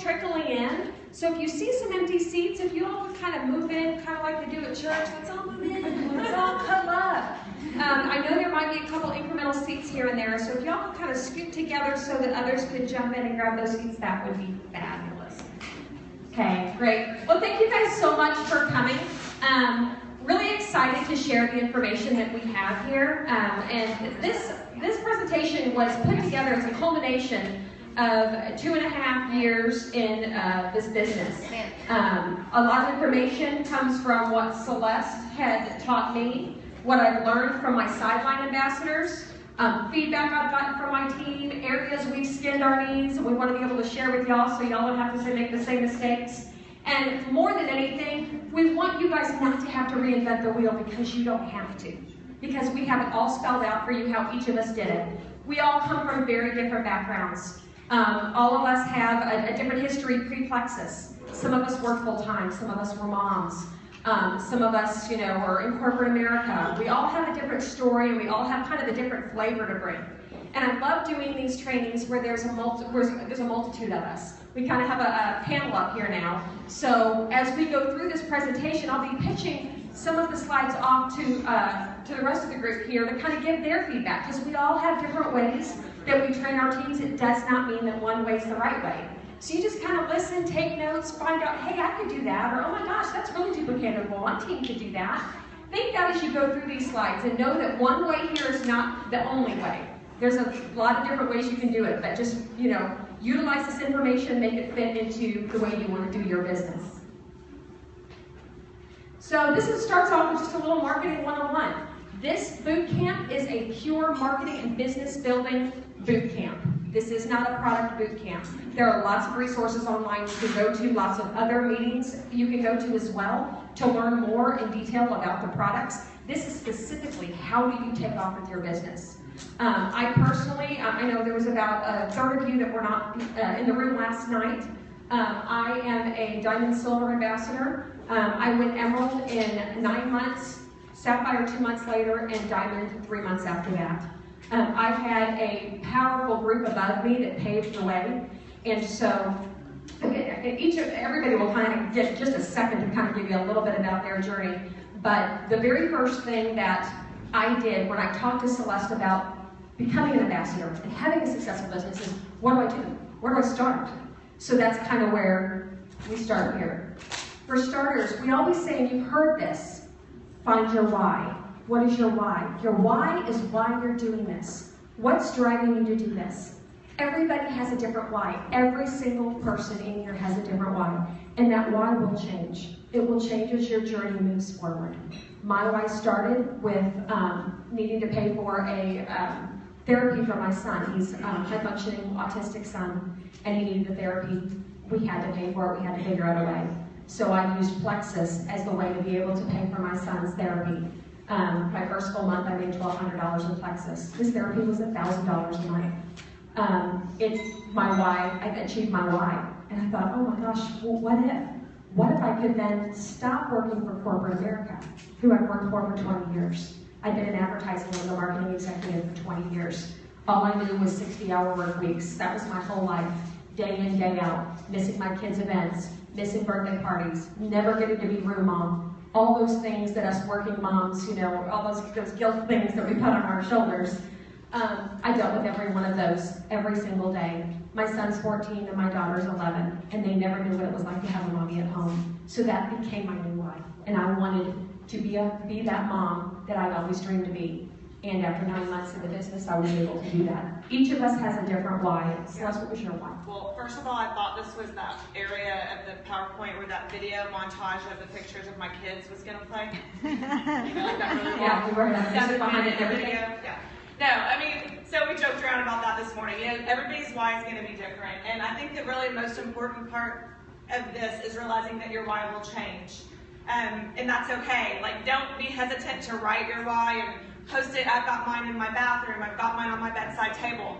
trickling in. So if you see some empty seats, if you all kind of move in, kind of like they do at church, let's all move in, let's all come up. I know there might be a couple incremental seats here and there, so if y'all could kind of scoot together so that others could jump in and grab those seats, that would be fabulous. Okay, great. Well, thank you guys so much for coming. Really excited to share the information that we have here. And this presentation was put together as a culmination of 2.5 years in this business. A lot of information comes from what Celeste had taught me, what I've learned from my sideline ambassadors, feedback I've gotten from my team, areas we've skinned our knees, and we want to be able to share with y'all so y'all don't have to make the same mistakes. And more than anything, we want you guys not to have to reinvent the wheel, because you don't have to. Because we have it all spelled out for you how each of us did it. We all come from very different backgrounds. All of us have a different history pre-Plexus. Some of us work full-time, some of us were moms. Some of us, are in corporate America. We all have a different story, and we all have kind of a different flavor to bring. And I love doing these trainings where there's a multitude of us. We kind of have a panel up here now. So as we go through this presentation, I'll be pitching some of the slides off to the rest of the group here to kind of give their feedback, because we all have different ways that we train our teams. It does not mean that one way is the right way. So you just kind of listen, take notes, find out, hey, I could do that, or oh my gosh, that's really duplicatable. My team could do that. Think that as you go through these slides, and know that one way here is not the only way. There's a lot of different ways you can do it, but just, utilize this information, make it fit into the way you want to do your business. So this starts off with just a little marketing 101. This boot camp is a pure marketing and business building boot camp. This is not a product boot camp. There are lots of resources online you can go to, lots of other meetings you can go to as well to learn more in detail about the products. This is specifically how do you take off with your business. I personally, I know there was about a third of you that were not in the room last night. I am a Diamond Silver Ambassador. I went Emerald in 9 months, Sapphire 2 months later, and Diamond 3 months after that. I've had a powerful group above me that paved the way, and so everybody will kind of get just a second to kind of give you a little bit about their journey. But the very first thing that I did when I talked to Celeste about becoming an ambassador and having a successful business is, what do I do? Where do I start? So that's kind of where we start here. For starters, we always say, and you've heard this, find your why. What is your why? Your why is why you're doing this. What's driving you to do this? Everybody has a different why. Every single person in here has a different why. And that why will change. It will change as your journey moves forward. My why started with needing to pay for a therapy for my son. He's a high-functioning autistic son, and he needed the therapy. We had to pay for it. We had to figure out a way. So I used Plexus as the way to be able to pay for my son's therapy. My first full month, I made $1,200 with Plexus. His therapy was $1,000 a month. It's my why. I achieved my why. And I thought, oh my gosh, well, what if? What if I could then stop working for corporate America, who I've worked for 20 years? I've been in advertising as a marketing executive for 20 years. All I knew was 60-hour work weeks. That was my whole life, day in, day out, missing my kids' events, missing birthday parties, never getting to be room mom. All those things that us working moms, all those guilt things that we put on our shoulders. I dealt with every one of those every single day. My son's 14 and my daughter's 11, and they never knew what it was like to have a mommy at home. So that became my new life, and I wanted to be that mom that I always dreamed to be. And after 9 months in the business, I was able to do that. Each of us has a different why. Celeste, what was your why? Well, first of all, I thought this was that area of the PowerPoint where that video montage of the pictures of my kids was going to play. Like that really yeah, we were behind it and everything. Yeah. No, I mean, so we joked around about that this morning. Everybody's why is going to be different. And I think the really most important part of this is realizing that your why will change. And that's okay. Like, don't be hesitant to write your why and post it. I've got mine in my bathroom. I've got mine on my bedside table.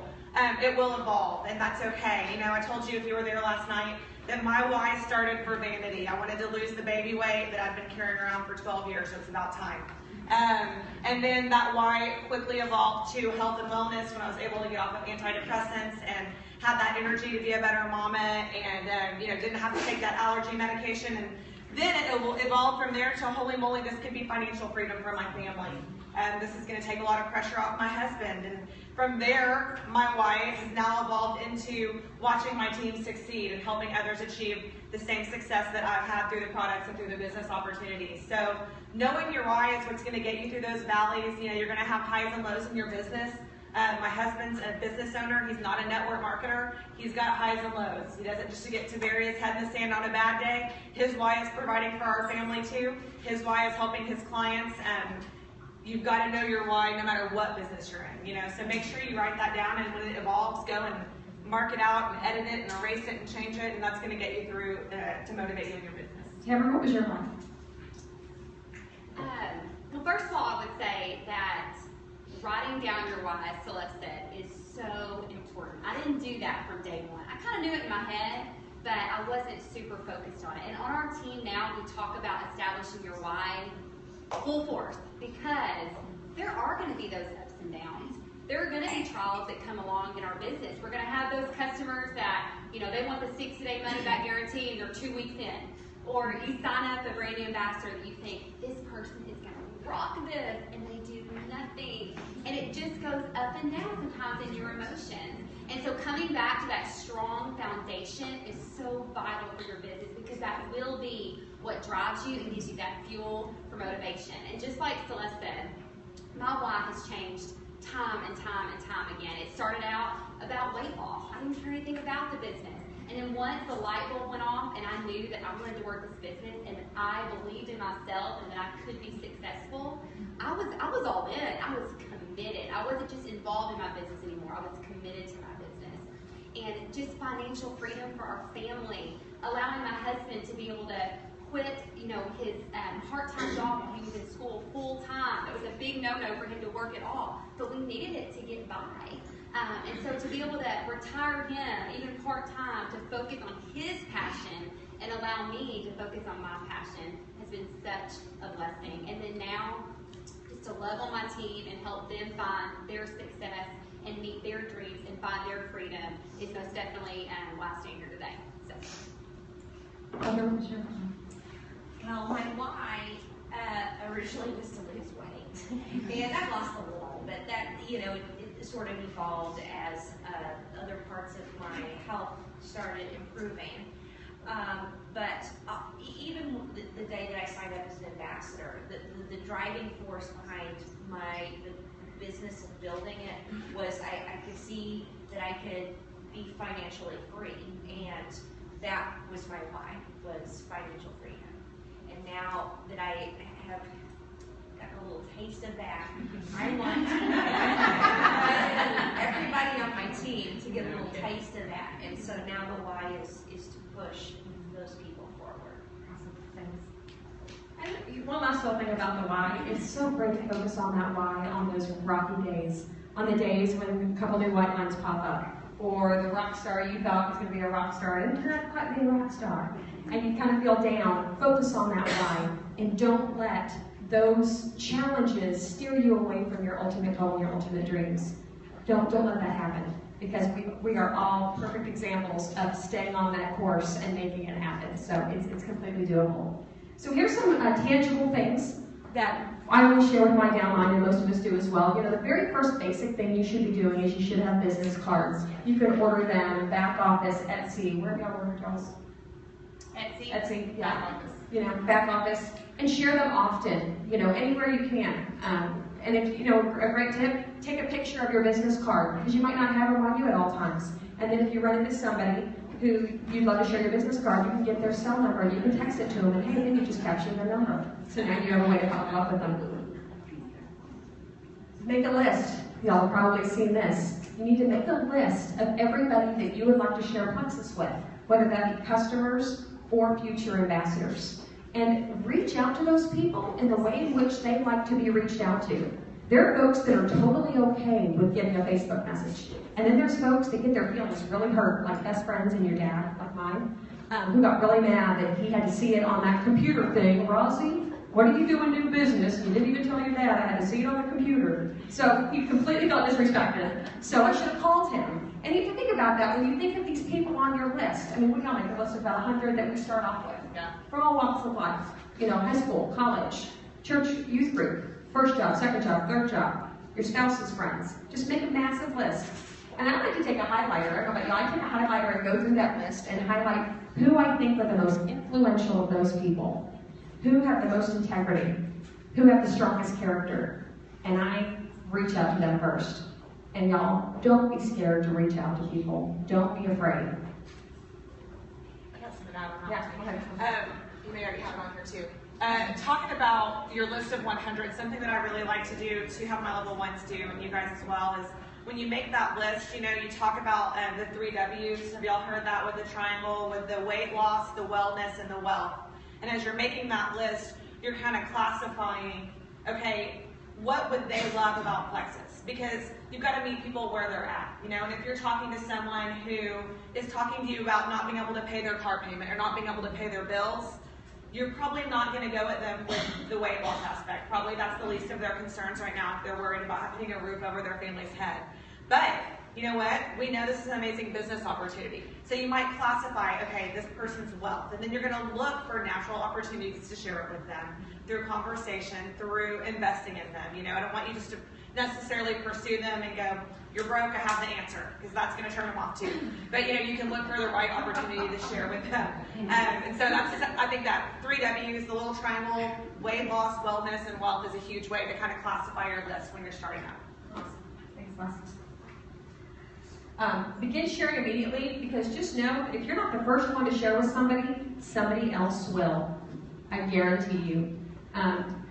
It will evolve, and that's okay. I told you if you were there last night that my why started for vanity. I wanted to lose the baby weight that I've been carrying around for 12 years, so it's about time. And then that why quickly evolved to health and wellness when I was able to get off of antidepressants and had that energy to be a better mama and didn't have to take that allergy medication. And then it evolved from there to holy moly, this could be financial freedom for my family. This is going to take a lot of pressure off my husband. And from there, my why has now evolved into watching my team succeed and helping others achieve the same success that I've had through the products and through the business opportunities. So knowing your why is what's going to get you through those valleys. You're going to have highs and lows in your business. My husband's a business owner. He's not a network marketer. He's got highs and lows. He doesn't just get to bury his head in the sand on a bad day. His why is providing for our family too. His why is helping his clients. You've got to know your why no matter what business you're in. So make sure you write that down, and when it evolves, go and mark it out and edit it and erase it and change it, and that's going to get you through to motivate you in your business. Tamara, what was your why? Well, first of all, I would say that writing down your why, as Celeste said, is so important. I didn't do that from day one. I kind of knew it in my head, but I wasn't super focused on it. And on our team now, we talk about establishing your why full force, because there are going to be those ups and downs. There are going to be trials that come along in our business. We're going to have those customers that, they want the 60-day money-back guarantee and they're 2 weeks in. Or you sign up a brand new ambassador that you think, this person is going to rock this, and they do nothing. And it just goes up and down sometimes in your emotions. And so coming back to that strong foundation is so vital for your business, because that will be what drives you and gives you that fuel for motivation. And just like Celeste said, my why has changed time and time and time again. It started out about weight loss. I didn't care anything about the business. And then once the light bulb went off and I knew that I wanted to work this business and I believed in myself and that I could be successful, I was all in. I was committed. I wasn't just involved in my business anymore. I was committed to my business. And just financial freedom for our family, allowing my husband to be able to quit, his part-time job when he was in school full-time. It was a big no-no for him to work at all, but we needed it to get by. And so to be able to retire him, even part-time, to focus on his passion and allow me to focus on my passion has been such a blessing. And then now, just to love on my team and help them find their success and meet their dreams and find their freedom is most definitely why I stand here today. Well, my why originally was to lose weight, and I've lost a little, but that it sort of evolved as other parts of my health started improving. But even the day that I signed up as an ambassador, the driving force behind the business and building it was I could see that I could be financially free, and that was my why, was financial freedom. And now that I have gotten a little taste of that, I want everybody on my team to get a little taste of that. And so now the why is to push those people forward. Awesome. Thanks. And one last little thing about the why. It's so great to focus on that why on those rocky days, on the days when a couple new white lines pop up, or the rock star you thought was going to be a rock star and turned out to quite be a rock star, and you kind of feel down. Focus on that why, and don't let those challenges steer you away from your ultimate goal and your ultimate dreams. Don't let that happen, because we are all perfect examples of staying on that course and making it happen. So it's completely doable. So here's some tangible things that I always share with my downline, and most of us do as well. The very first basic thing you should be doing is you should have business cards. You can order them back office, Etsy. Where do y'all order, Charles? Etsy, yeah. Back office, and share them often. Anywhere you can. And if a great tip, take a picture of your business card, because you might not have them on you at all times. And then if you run into somebody who you'd love to share your business card, you can get their cell number and you can text it to them, and hey, then you just capture their number. So now you have a way to follow up with them. Make a list. Y'all have probably seen this. You need to make a list of everybody that you would like to share Plexus with, whether that be customers or future ambassadors. And reach out to those people in the way in which they like to be reached out to. There are folks that are totally okay with getting a Facebook message. And then there's folks that get their feelings really hurt, like best friends and your dad, like mine, who got really mad that he had to see it on that computer thing. Rosie, What do you do in new business? You didn't even tell your dad. I had to see it on the computer. So he completely felt disrespected. So I should have called him. And you can think about that when you think of these people on your list. I mean, we all make a list of about 100 that we start off with. Yeah. From all walks of life. You know, high school, college, church, youth group, first job, second job, third job, your spouse's friends. Just make a massive list. And I like to take a highlighter. I don't know about you, I take a highlighter and go through that list and highlight who I think are the most influential of those people. Who have the most integrity? Who have the strongest character? And I reach out to them first. And y'all, don't be scared to reach out to people. Don't be afraid. I got something out on Yeah, go ahead. You may already have it on here too. Talking about your list of 100, something that I really like to do to have my level ones do, and you guys as well, is when you make that list, you know, you talk about the 3 W's. Have y'all heard that with the triangle, with the weight loss, the wellness, and the wealth? And as you're making that list, you're kind of classifying, okay, what would they love about Plexus? Because you've got to meet people where they're at, you know, and if you're talking to someone who is talking to you about not being able to pay their car payment or not being able to pay their bills, you're probably not going to go at them with the weight loss aspect. Probably that's the least of their concerns right now if they're worried about putting a roof over their family's head. But you know what? We know this is an amazing business opportunity. So you might classify, okay, this person's wealth, and then you're going to look for natural opportunities to share it with them through conversation, through investing in them. You know, I don't want you just to necessarily pursue them and go, you're broke, I have the answer, because that's going to turn them off too. But you know, you can look for the right opportunity to share with them. And so that's, I think that 3 W's, the little triangle, weight loss, wellness, and wealth is a huge way to kind of classify your list when you're starting out. Awesome. Thanks, Les. Begin sharing immediately, because just know that if you're not the first one to share with somebody, somebody else will. I guarantee you.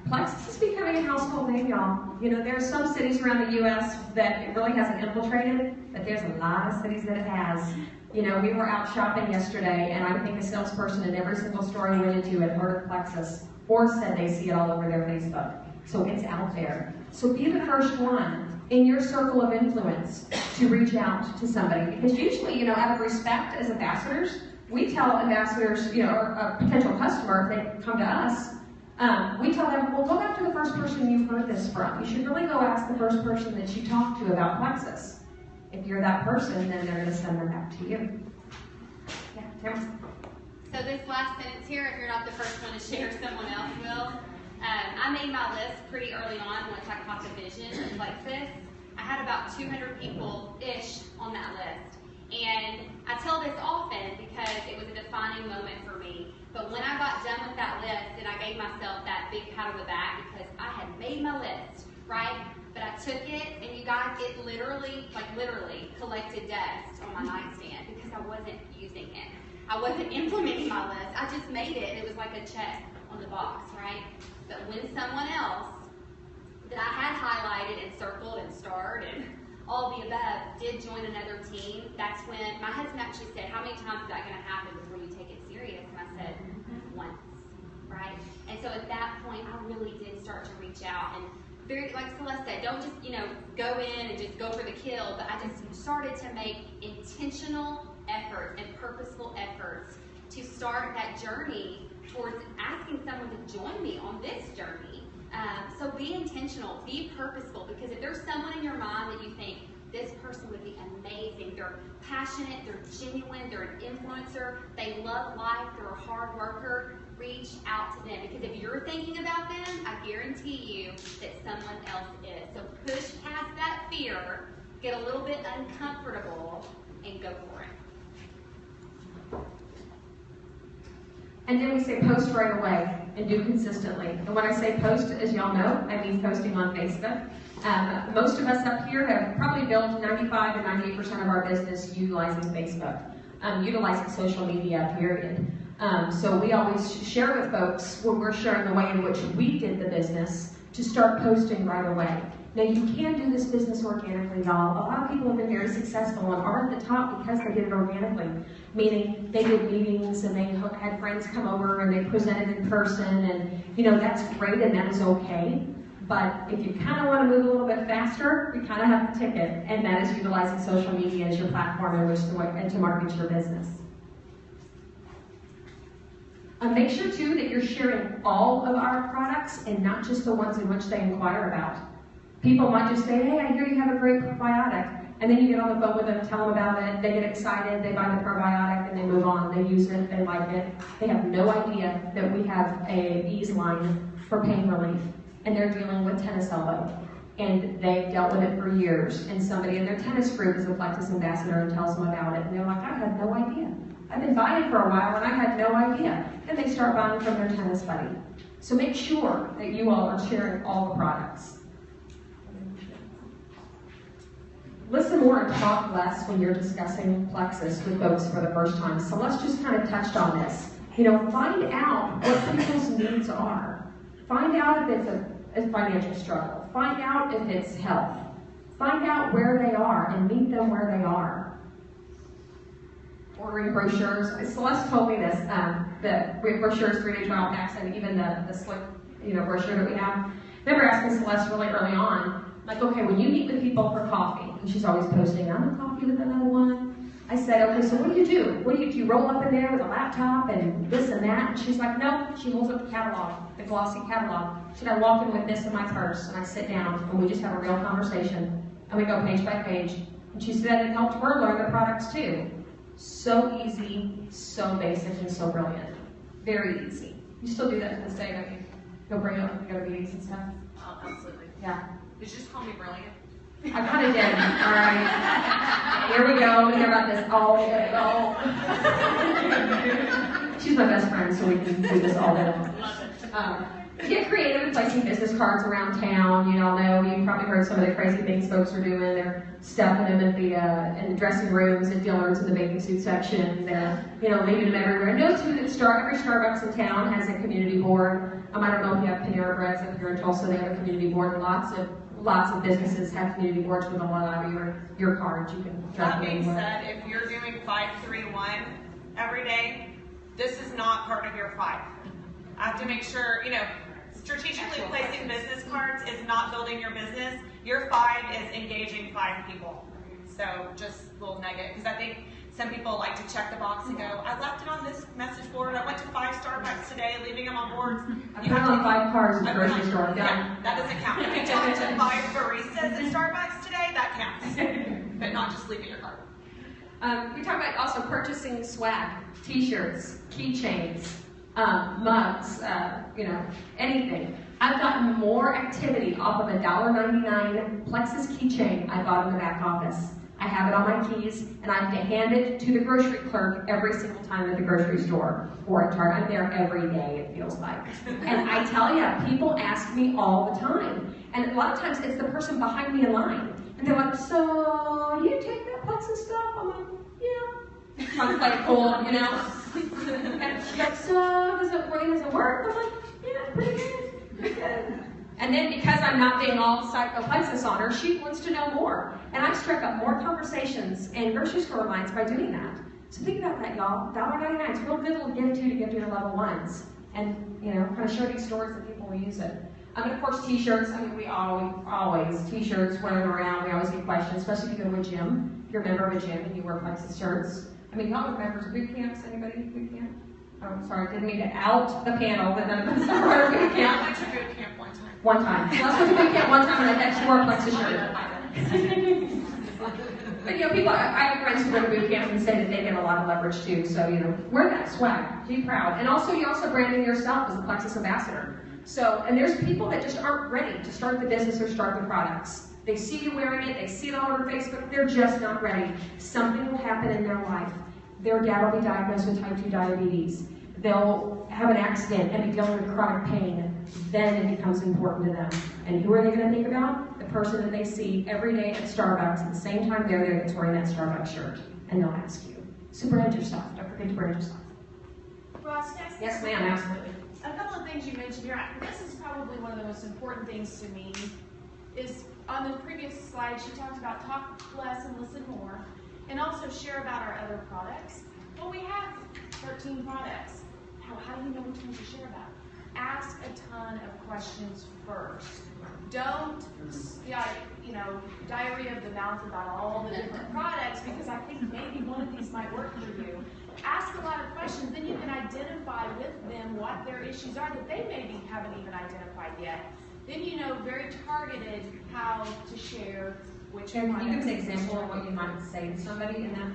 Plexus is becoming a household name, y'all. You know, there are some cities around the U.S. that it really hasn't infiltrated, but there's a lot of cities that it has. You know, we were out shopping yesterday, and I think a salesperson in every single store we went into had heard of Plexus, or said they see it all over their Facebook. So it's out there. So be the first one in your circle of influence to reach out to somebody. Because usually, you know, out of respect as ambassadors, we tell ambassadors, you know, or a potential customer, if they come to us, we tell them, well, go after the first person you've heard this from. You should really go ask the first person that you talked to about Plexus. If you're that person, then they're going to send them back to you. Yeah, Tamara. So this last sentence here, if you're not the first one to share, someone else will. I made my list pretty early on once I caught the vision of Plexus. I had about 200 people-ish on that list. And I tell this often because it was a defining moment for me. But when I got done with that list, and I gave myself that big pat on the back because I had made my list, right? But I took it, and you guys, it literally collected dust on my nightstand because I wasn't using it. I wasn't implementing my list. I just made it, and it was like a check on the box, right? But when someone else that I had highlighted and circled and starred and all the above did join another team, that's when my husband actually said, how many times is that going to happen before you take it serious? And I said, once, right? And so at that point, I really did start to reach out and very, like Celeste said, don't just, you know, go in and just go for the kill, but I just started to make intentional efforts and purposeful efforts to start that journey towards asking someone to join me on this journey. So be intentional, be purposeful, because if there's someone in your mind that you think this person would be amazing, they're passionate, they're genuine, they're an influencer, they love life, they're a hard worker, reach out to them. Because if you're thinking about them, I guarantee you that someone else is. So push past that fear, get a little bit uncomfortable, and go for it. And then we say post right away and do consistently. And when I say post, as y'all know, I mean posting on Facebook. Most of us up here have probably built 95 to 98% of our business utilizing Facebook, utilizing social media, period. So we always share with folks when we're sharing the way in which we did the business to start posting right away. Now, you can do this business organically, y'all. A lot of people have been very successful and are at the top because they did it organically, meaning they did meetings and they had friends come over and they presented in person, and you know, that's great and that is okay. But if you kind of want to move a little bit faster, you kind of have the ticket, and that is utilizing social media as your platform in which to market your business. Make sure too that you're sharing all of our products and not just the ones in which they inquire about. People might just say, hey, I hear you have a great probiotic. And then you get on the phone with them, tell them about it, they get excited, they buy the probiotic, and they move on. They use it, they like it. They have no idea that we have a ease line for pain relief, and they're dealing with tennis elbow. And they've dealt with it for years, and somebody in their tennis group is a Plexus ambassador and tells them about it, and they're like, I had no idea. I've been buying for a while, and I had no idea. And they start buying from their tennis buddy. So make sure that you all are sharing all the products. Listen more and talk less when you're discussing Plexus with folks for the first time. Celeste just kind of touched on this. Find out what people's needs are. Find out if it's a financial struggle. Find out if it's health. Find out where they are and meet them where they are. Ordering brochures. Celeste told me this, that we have brochures, 3-day trial packs, and even the slick brochure that we have. I remember asking Celeste really early on, like, okay, when you meet with people for coffee, and she's always posting, I'm a coffee with another one. I said, okay, so what do you do? Do you roll up in there with a laptop and this and that? And she's like, no. She holds up the catalog, the glossy catalog. She said, I walk in with this in my purse, and I sit down, and we just have a real conversation, and we go page by page. And she said it helped her learn the products too. So easy, so basic, and so brilliant. Very easy. You still do that to this day, don't you? Go bring up, go to meetings and stuff? Oh, absolutely. Yeah. Did you just call me brilliant? I kind of did. All right. Here we go. We hear about this all day. She's my best friend, so we can do this all day. Get creative with placing business cards around town. You all know, you've probably heard some of the crazy things folks are doing. They're stuffing them in the dressing rooms, at dealers, in the bathing suit section. They're, leaving them everywhere. Know too that every Starbucks in town has a community board. I don't know if you have Panera Breads up here in Tulsa. They have a community board. Lots of businesses have community boards with a lot of your cards. You can drop That being anywhere. said, if you're doing 531 every day, this is not part of your 5. I have to make sure, strategically placing business cards is not building your business. Your 5 is engaging 5 people. So just a little nugget, because I think some people like to check the box and go, I left it on this message board. I went to 5 Starbucks today, leaving them on boards. I put on 5 cards at the grocery store. Yeah, that doesn't count. If you talk to 5 baristas at Starbucks today, that counts. But not just leaving your card. We talk about also purchasing swag, t-shirts, keychains, mugs, anything. I've gotten more activity off of a $1.99 Plexus keychain I bought in the back office. I have it on my keys, and I have to hand it to the grocery clerk every single time at the grocery store or at Target. I'm there every day, it feels like. And I tell you, people ask me all the time. And a lot of times it's the person behind me in line. And they're like, so you take that Plexus stuff? I'm like, yeah. Trying to play it cool, And she's like, so does it work? I'm like, yeah, pretty good. And then because I'm not being all psychoplexus on her, she wants to know more. And I strike up more conversations in grocery store lines by doing that. So think about that, y'all. $1.99, it's real good little gift to give to your level ones. And, kind of show these stories that people will use it. And of course, t-shirts. We always t-shirts wearing around. We always get questions, especially if you go to a gym. If you're a member of a gym and you wear Plexus shirts. Y'all are members of boot camps. Anybody boot camp? Oh, sorry, I didn't mean to out the panel, but none of us are boot camp. I went to boot camp one time. One time. So let's go to boot camp one time, and I actually wore a Plexus shirt. But people, I have friends who go to boot camp and say that they get a lot of leverage too. So wear that swag, be proud, and also you're also branding yourself as a Plexus ambassador. So, and there's people that just aren't ready to start the business or start the products. They see you wearing it, they see it all over Facebook, they're just not ready. Something will happen in their life. Their dad will be diagnosed with type 2 diabetes. They'll have an accident and be dealing with chronic pain. Then it becomes important to them. And who are they going to think about? The person that they see every day at Starbucks at the same time they're there that's wearing that Starbucks shirt. And they'll ask you. So brand yourself. Don't forget to brand yourself. Ross, can I say Yes, ma'am, absolutely. a couple of things you mentioned here. This is probably one of the most important things to me. Is on the previous slide, she talked about talk less and listen more, and also share about our other products. Well, we have 13 products. How do you know which ones to share about? Ask a ton of questions first. Don't, diarrhea of the mouth about all the different products, because I think maybe one of these might work for you. Ask a lot of questions, then you can identify identify with them what their issues are that they maybe haven't even identified yet. Then you know very targeted how to share which Can you give products. an example of what you might say to somebody in that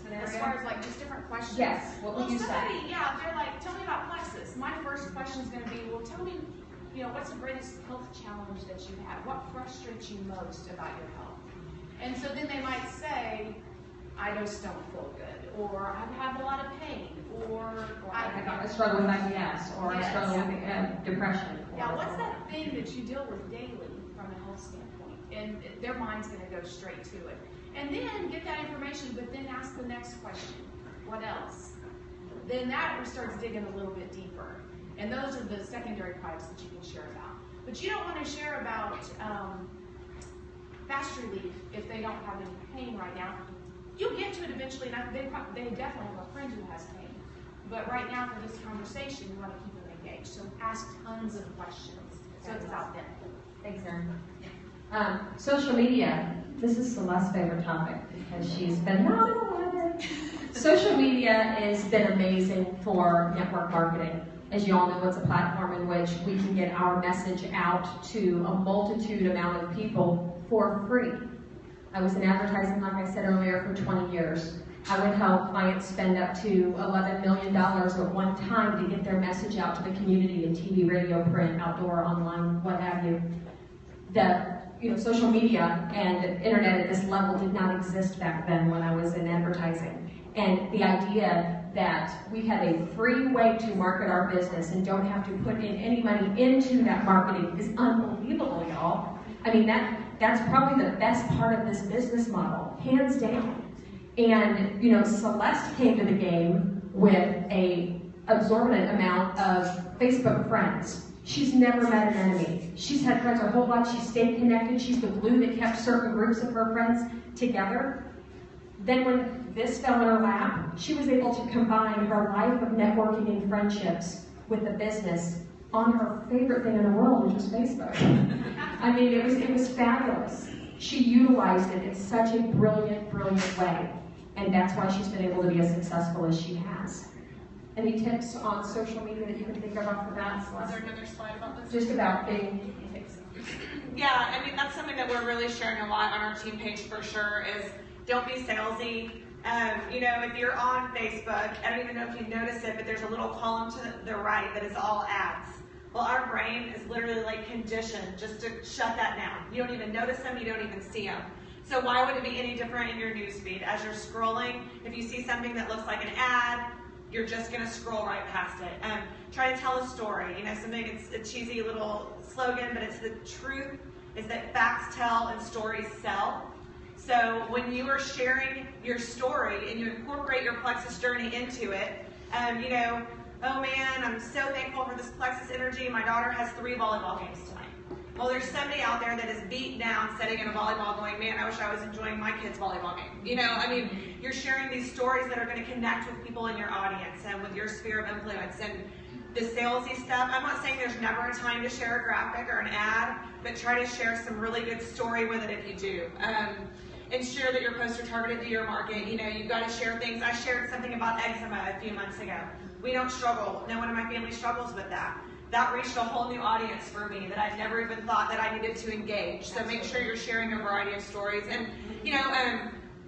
scenario? As far as like just different questions? Yes, what would Well, you say? somebody, yeah, they're like, tell me about plexus. My first question is going to be, well, tell me, you know, what's the greatest health challenge that you have? What frustrates you most about your health? And so then they might say, I just don't feel good, or I have a lot of pain, or I struggle with IBS, or I Yes. struggle with depression. yeah, what's that thing that you deal with daily from a health standpoint? And their mind's going to go straight to it. And then get that information, but then ask the next question. What else? Then that starts digging a little bit deeper. And those are the secondary products that you can share about. But you don't want to share about fast relief if they don't have any pain right now. You'll get to it eventually, and they definitely have a friend who has pain. But right now, for this conversation, you want to keep them engaged. So ask tons of questions. So it's about them. Thanks, Erin. Social media. This is Celeste's favorite topic because she's phenomenal at it. Social media has been amazing for network marketing. As you all know, it's a platform in which we can get our message out to a multitude amount of people for free. I was in advertising, like I said earlier, for 20 years. I would help clients spend up to $11 million at one time to get their message out to the community in TV, radio, print, outdoor, online, what have you. Social media and the internet at this level did not exist back then when I was in advertising. And the idea that we have a free way to market our business and don't have to put in any money into that marketing is unbelievable, y'all. I mean, that's probably the best part of this business model, hands down. And, Celeste came to the game with a exorbitant amount of Facebook friends. She's never met an enemy. She's had friends her whole life. She stayed connected. She's the glue that kept certain groups of her friends together. Then when this fell in her lap, she was able to combine her life of networking and friendships with the business on her favorite thing in the world, which was Facebook. I mean, it was fabulous. She utilized it in such a brilliant, brilliant way. And that's why she's been able to be as successful as she has. Any tips on social media that you can think of off the bat? Is there another slide about this? Just about being... Yeah, I mean, that's something that we're really sharing a lot on our team page for sure is don't be salesy. If you're on Facebook, I don't even know if you notice it, but there's a little column to the right that is all ads. Well, our brain is literally like conditioned just to shut that down. You don't even notice them, you don't even see them. So why would it be any different in your newsfeed? As you're scrolling, if you see something that looks like an ad, you're just going to scroll right past it. Try to tell a story. Something, it's a cheesy little slogan, but it's the truth is that facts tell and stories sell. So when you are sharing your story and you incorporate your plexus journey into it, oh man, I'm so thankful for this plexus energy. My daughter has 3 volleyball games tonight. Well, there's somebody out there that is beat down sitting in a volleyball going, man, I wish I was enjoying my kid's volleyball game. You're sharing these stories that are going to connect with people in your audience and with your sphere of influence. And the salesy stuff, I'm not saying there's never a time to share a graphic or an ad, but try to share some really good story with it if you do. Ensure that your posts are targeted to your market. You've got to share things. I shared something about eczema a few months ago. We don't struggle. No one in my family struggles with that. That reached a whole new audience for me that I never even thought that I needed to engage. So make sure you're sharing a variety of stories. And,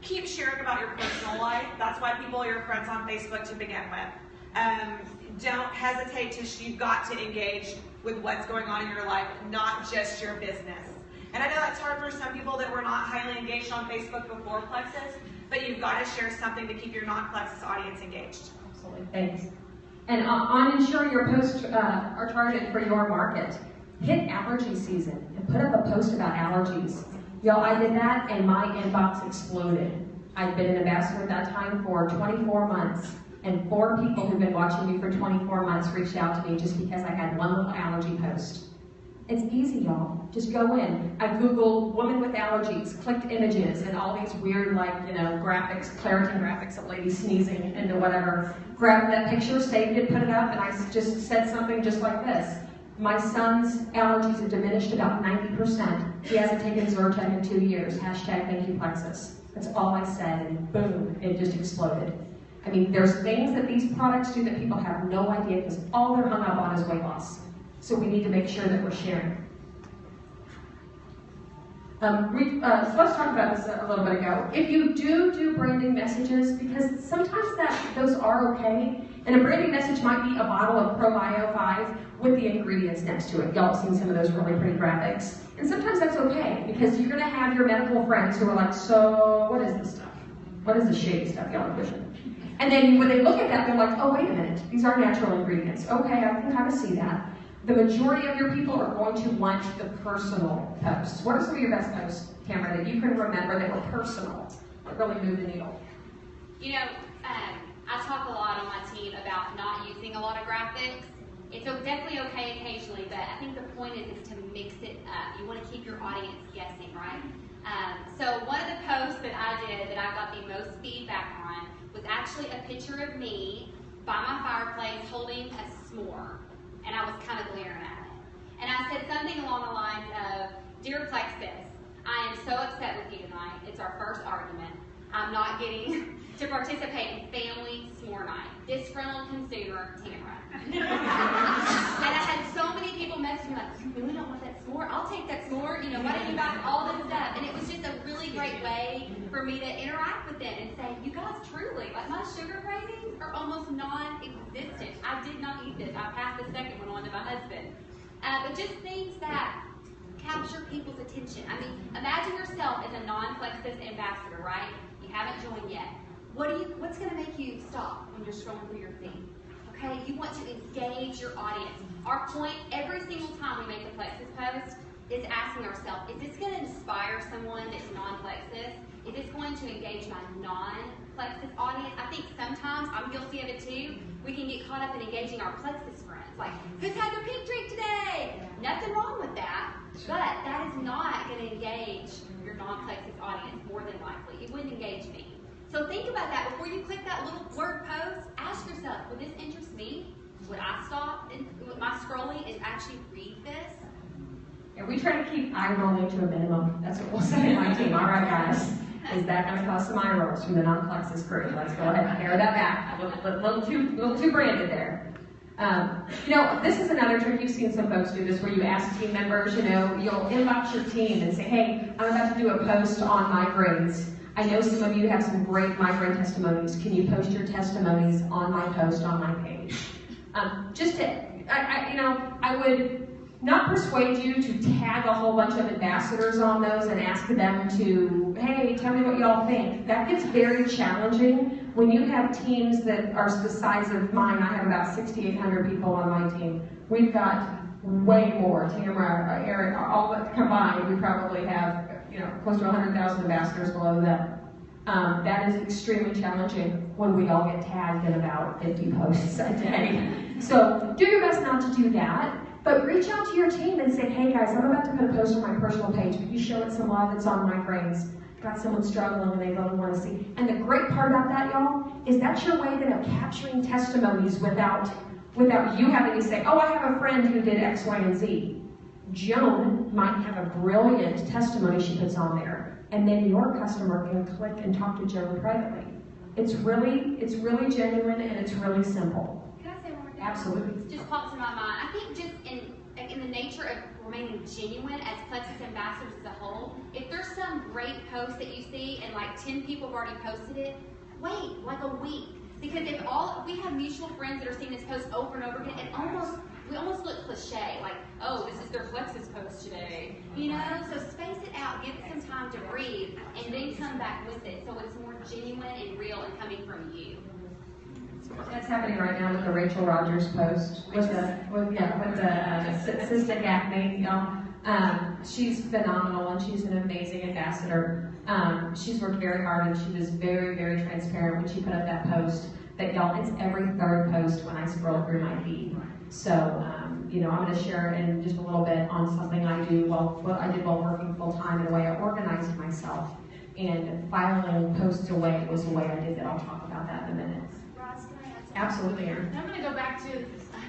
keep sharing about your personal life. That's why people are your friends on Facebook to begin with. Don't hesitate you've got to engage with what's going on in your life, not just your business. And I know that's hard for some people that were not highly engaged on Facebook before Plexus, but you've got to share something to keep your non-Plexus audience engaged. Absolutely, thanks. And on ensuring your posts are targeted for your market, hit allergy season and put up a post about allergies. Y'all, I did that and my inbox exploded. I'd been an ambassador at that time for 24 months, and 4 people who've been watching me for 24 months reached out to me just because I had one little allergy post. It's easy, y'all. Just go in. I Googled woman with allergies, clicked images, and all these weird, graphics, Claritin graphics of ladies sneezing into whatever. Grabbed that picture, saved it, put it up, and I just said something just like this. My son's allergies have diminished about 90%. He hasn't taken Zyrtec in 2 years. # thank you, Plexus. That's all I said, and boom, it just exploded. I mean, there's things that these products do that people have no idea because all they're hung up on is weight loss. So we need to make sure that we're sharing. Let's talk about this a little bit ago. If you do branding messages, because sometimes those are okay, and a branding message might be a bottle of Pro-Bio 5 with the ingredients next to it. Y'all have seen some of those really pretty graphics. And sometimes that's okay, because you're gonna have your medical friends who are like, so what is this stuff? What is this shady stuff y'all are pushing? And then when they look at that, they're like, oh, wait a minute, these are natural ingredients. Okay, I can kind of see that. The majority of your people are going to want the personal posts. What are some of your best posts, Tamara, that you can remember that were personal, that really moved the needle? You know, I talk a lot on my team about not using a lot of graphics. It's definitely okay occasionally, but I think the point is to mix it up. You want to keep your audience guessing, right? So one of the posts that I did that I got the most feedback on was actually a picture of me by my fireplace holding a s'more. And I was kind of glaring at it. And I said something along the lines of, Dear Plexus, I am so upset with you tonight. It's our first argument. I'm not getting to participate in family s'more night. Disgruntled consumer, Tamara. And I had so many people message me like, you really don't want that s'more? I'll take that s'more. You know, why didn't you buy all this stuff? And it was just a really great way for me to interact with it and say, you guys truly, like my sugar cravings are almost non-existent. I did not eat this. I passed the second one on to my husband. But just things that capture people's attention. I mean, imagine yourself as a non-Plexus ambassador, right? You haven't joined yet. What's going to make you stop when you're scrolling through your feed? Okay, you want to engage your audience. Our point every single time we make a Plexus post is asking ourselves, is this going to inspire someone that's non-Plexus? Is this going to engage my non-Plexus audience? I think sometimes, I'm guilty of it too, we can get caught up in engaging our Plexus friends. Like, who's had their pink drink today? Nothing wrong with that, but that is not going to engage your non-Plexus audience more than likely. It wouldn't engage me. So think about that. Before you click that little word post, ask yourself, would this interest me? Would I stop with my scrolling and actually read this? And we try to keep eye rolling to a minimum. That's what we'll say in my team. All right, guys. Is that going to cause some eye rolls from the non-Plexus crew? Let's go ahead and pare that back. A little too branded there. You know, this is another trick. You've seen some folks do this where you ask team members, you know, you'll inbox your team and say, hey, I'm about to do a post on migraines. I know some of you have some great migraine testimonies. Can you post your testimonies on my post on my page? I would not persuade you to tag a whole bunch of ambassadors on those and ask them to, hey, tell me what y'all think. That gets very challenging when you have teams that are the size of mine. I have about 6,800 people on my team. We've got way more. Tamara, Eric, all combined, we probably have close to 100,000 ambassadors below them. That is extremely challenging when we all get tagged in about 50 posts a day. So do your best not to do that, but reach out to your team and say, hey guys, I'm about to put a post on my personal page. Can you show it some love? It's on migraines. Got someone struggling and they really want to see. And the great part about that, y'all, is that's your way then of capturing testimonies without you having to say, oh, I have a friend who did X, Y, and Z. Gywnn might have a brilliant testimony she puts on there, and then your customer can click and talk to Gywnn privately. It's really genuine and it's really simple. Can I say one more thing? Absolutely. It just pops in my mind. I think just in the nature of remaining genuine as Plexus ambassadors as a whole, if there's some great post that you see and like 10 people have already posted it, wait like a week. Because if we have mutual friends that are seeing this post over and over again, we almost look cliche, like, oh, this is their Plexus post today. So space it out, give it some time to breathe, and then come back with it so it's more genuine and real and coming from you. That's happening right now with the Rachel Rogers post with the cystic acne. She's phenomenal and she's an amazing ambassador. She's worked very hard and she was very, very transparent when she put up that post. That y'all, it's every third post when I scroll through my feed. So, I'm going to share in just a little bit on something I do while working full time and the way I organized myself. And filing posts away was the way I did that. I'll talk about that in a minute. Ross, can I add something? Absolutely, Erin. I'm going to go back to,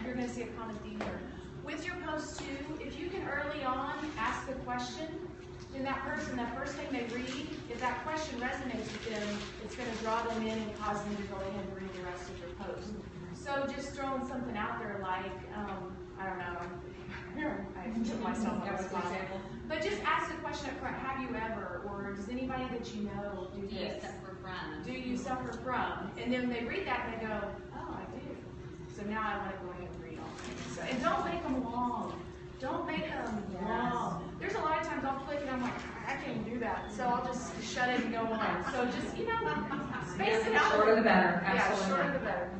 you're going to see a common theme here. With your post too, if you can early on ask the question, then that person, that first thing they read, if that question resonates with them, it's going to draw them in and cause them to go ahead and read the rest of your post. So just throwing something out there like, I don't know, I took myself on the spot. But just ask the question up front, have you ever, or does anybody that you know do Do you this? suffer from? Do you suffer from? And then they read that and they go, oh, I do. So now I want to go ahead and read all things. So, and don't make them long. Don't make them long. There's a lot of times I'll click and I'm like, I can't do that. So I'll just shut it and go on. So just, space it out. The shorter the better. Absolutely. Yeah, shorter the better.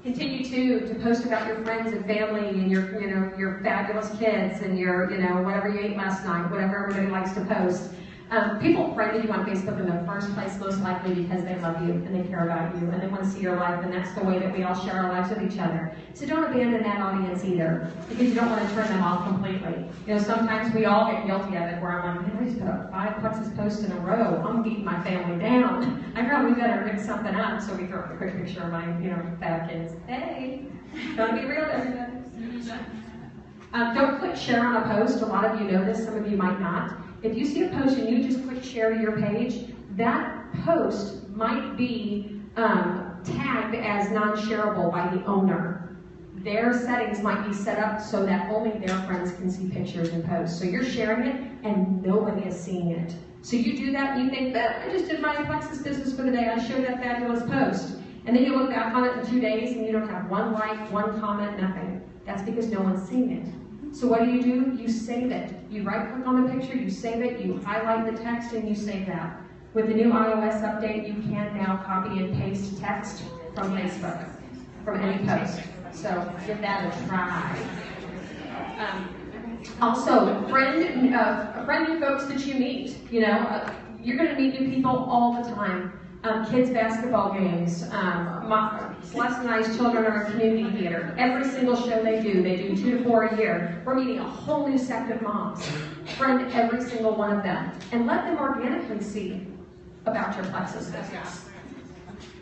Continue to post about your friends and family and your fabulous kids and your, whatever you ate last night, whatever everybody likes to post. People friend you on Facebook in the first place, most likely because they love you and they care about you and they want to see your life, and that's the way that we all share our lives with each other. So don't abandon that audience either, because you don't want to turn them off completely. Sometimes we all get guilty of it, where I'm like, man, I just put up 5 Plexus posts in a row. I'm beating my family down. I probably better mix something up. So we throw up a quick picture of my, fat kids. Hey, gotta be real, everybody. Don't click share on a post. A lot of you know this, some of you might not. If you see a post and you just click share to your page, that post might be tagged as non-shareable by the owner. Their settings might be set up so that only their friends can see pictures and posts. So you're sharing it and nobody is seeing it. So you do that and you think that I just did my Plexus business for the day, I shared that fabulous post. And then you look back on it in 2 days and you don't have 1 like, 1 comment, nothing. That's because no one's seeing it. So what do? You save it. You right-click on the picture, you save it, you highlight the text, and you save that. With the new iOS update, you can now copy and paste text from Facebook, from any post. So give that a try. Also, friend new folks that you meet. You're going to meet new people all the time. Kids' basketball games. Celeste and I's children are in community theater. Every single show they do 2 to 4 a year. We're meeting a whole new sect of moms. Friend every single one of them. And let them organically see about your Plexus business.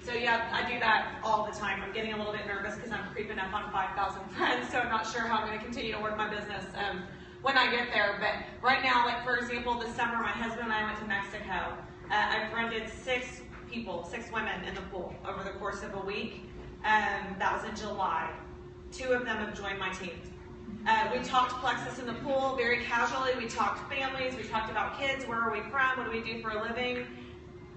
So yeah, I do that all the time. I'm getting a little bit nervous because I'm creeping up on 5,000 friends, so I'm not sure how I'm going to continue to work my business when I get there. But right now, like for example, this summer, my husband and I went to Mexico. I friended 6 women in the pool over the course of a week. That was in July. 2 of them have joined my team. We talked Plexus in the pool very casually. We talked families. We talked about kids. Where are we from? What do we do for a living?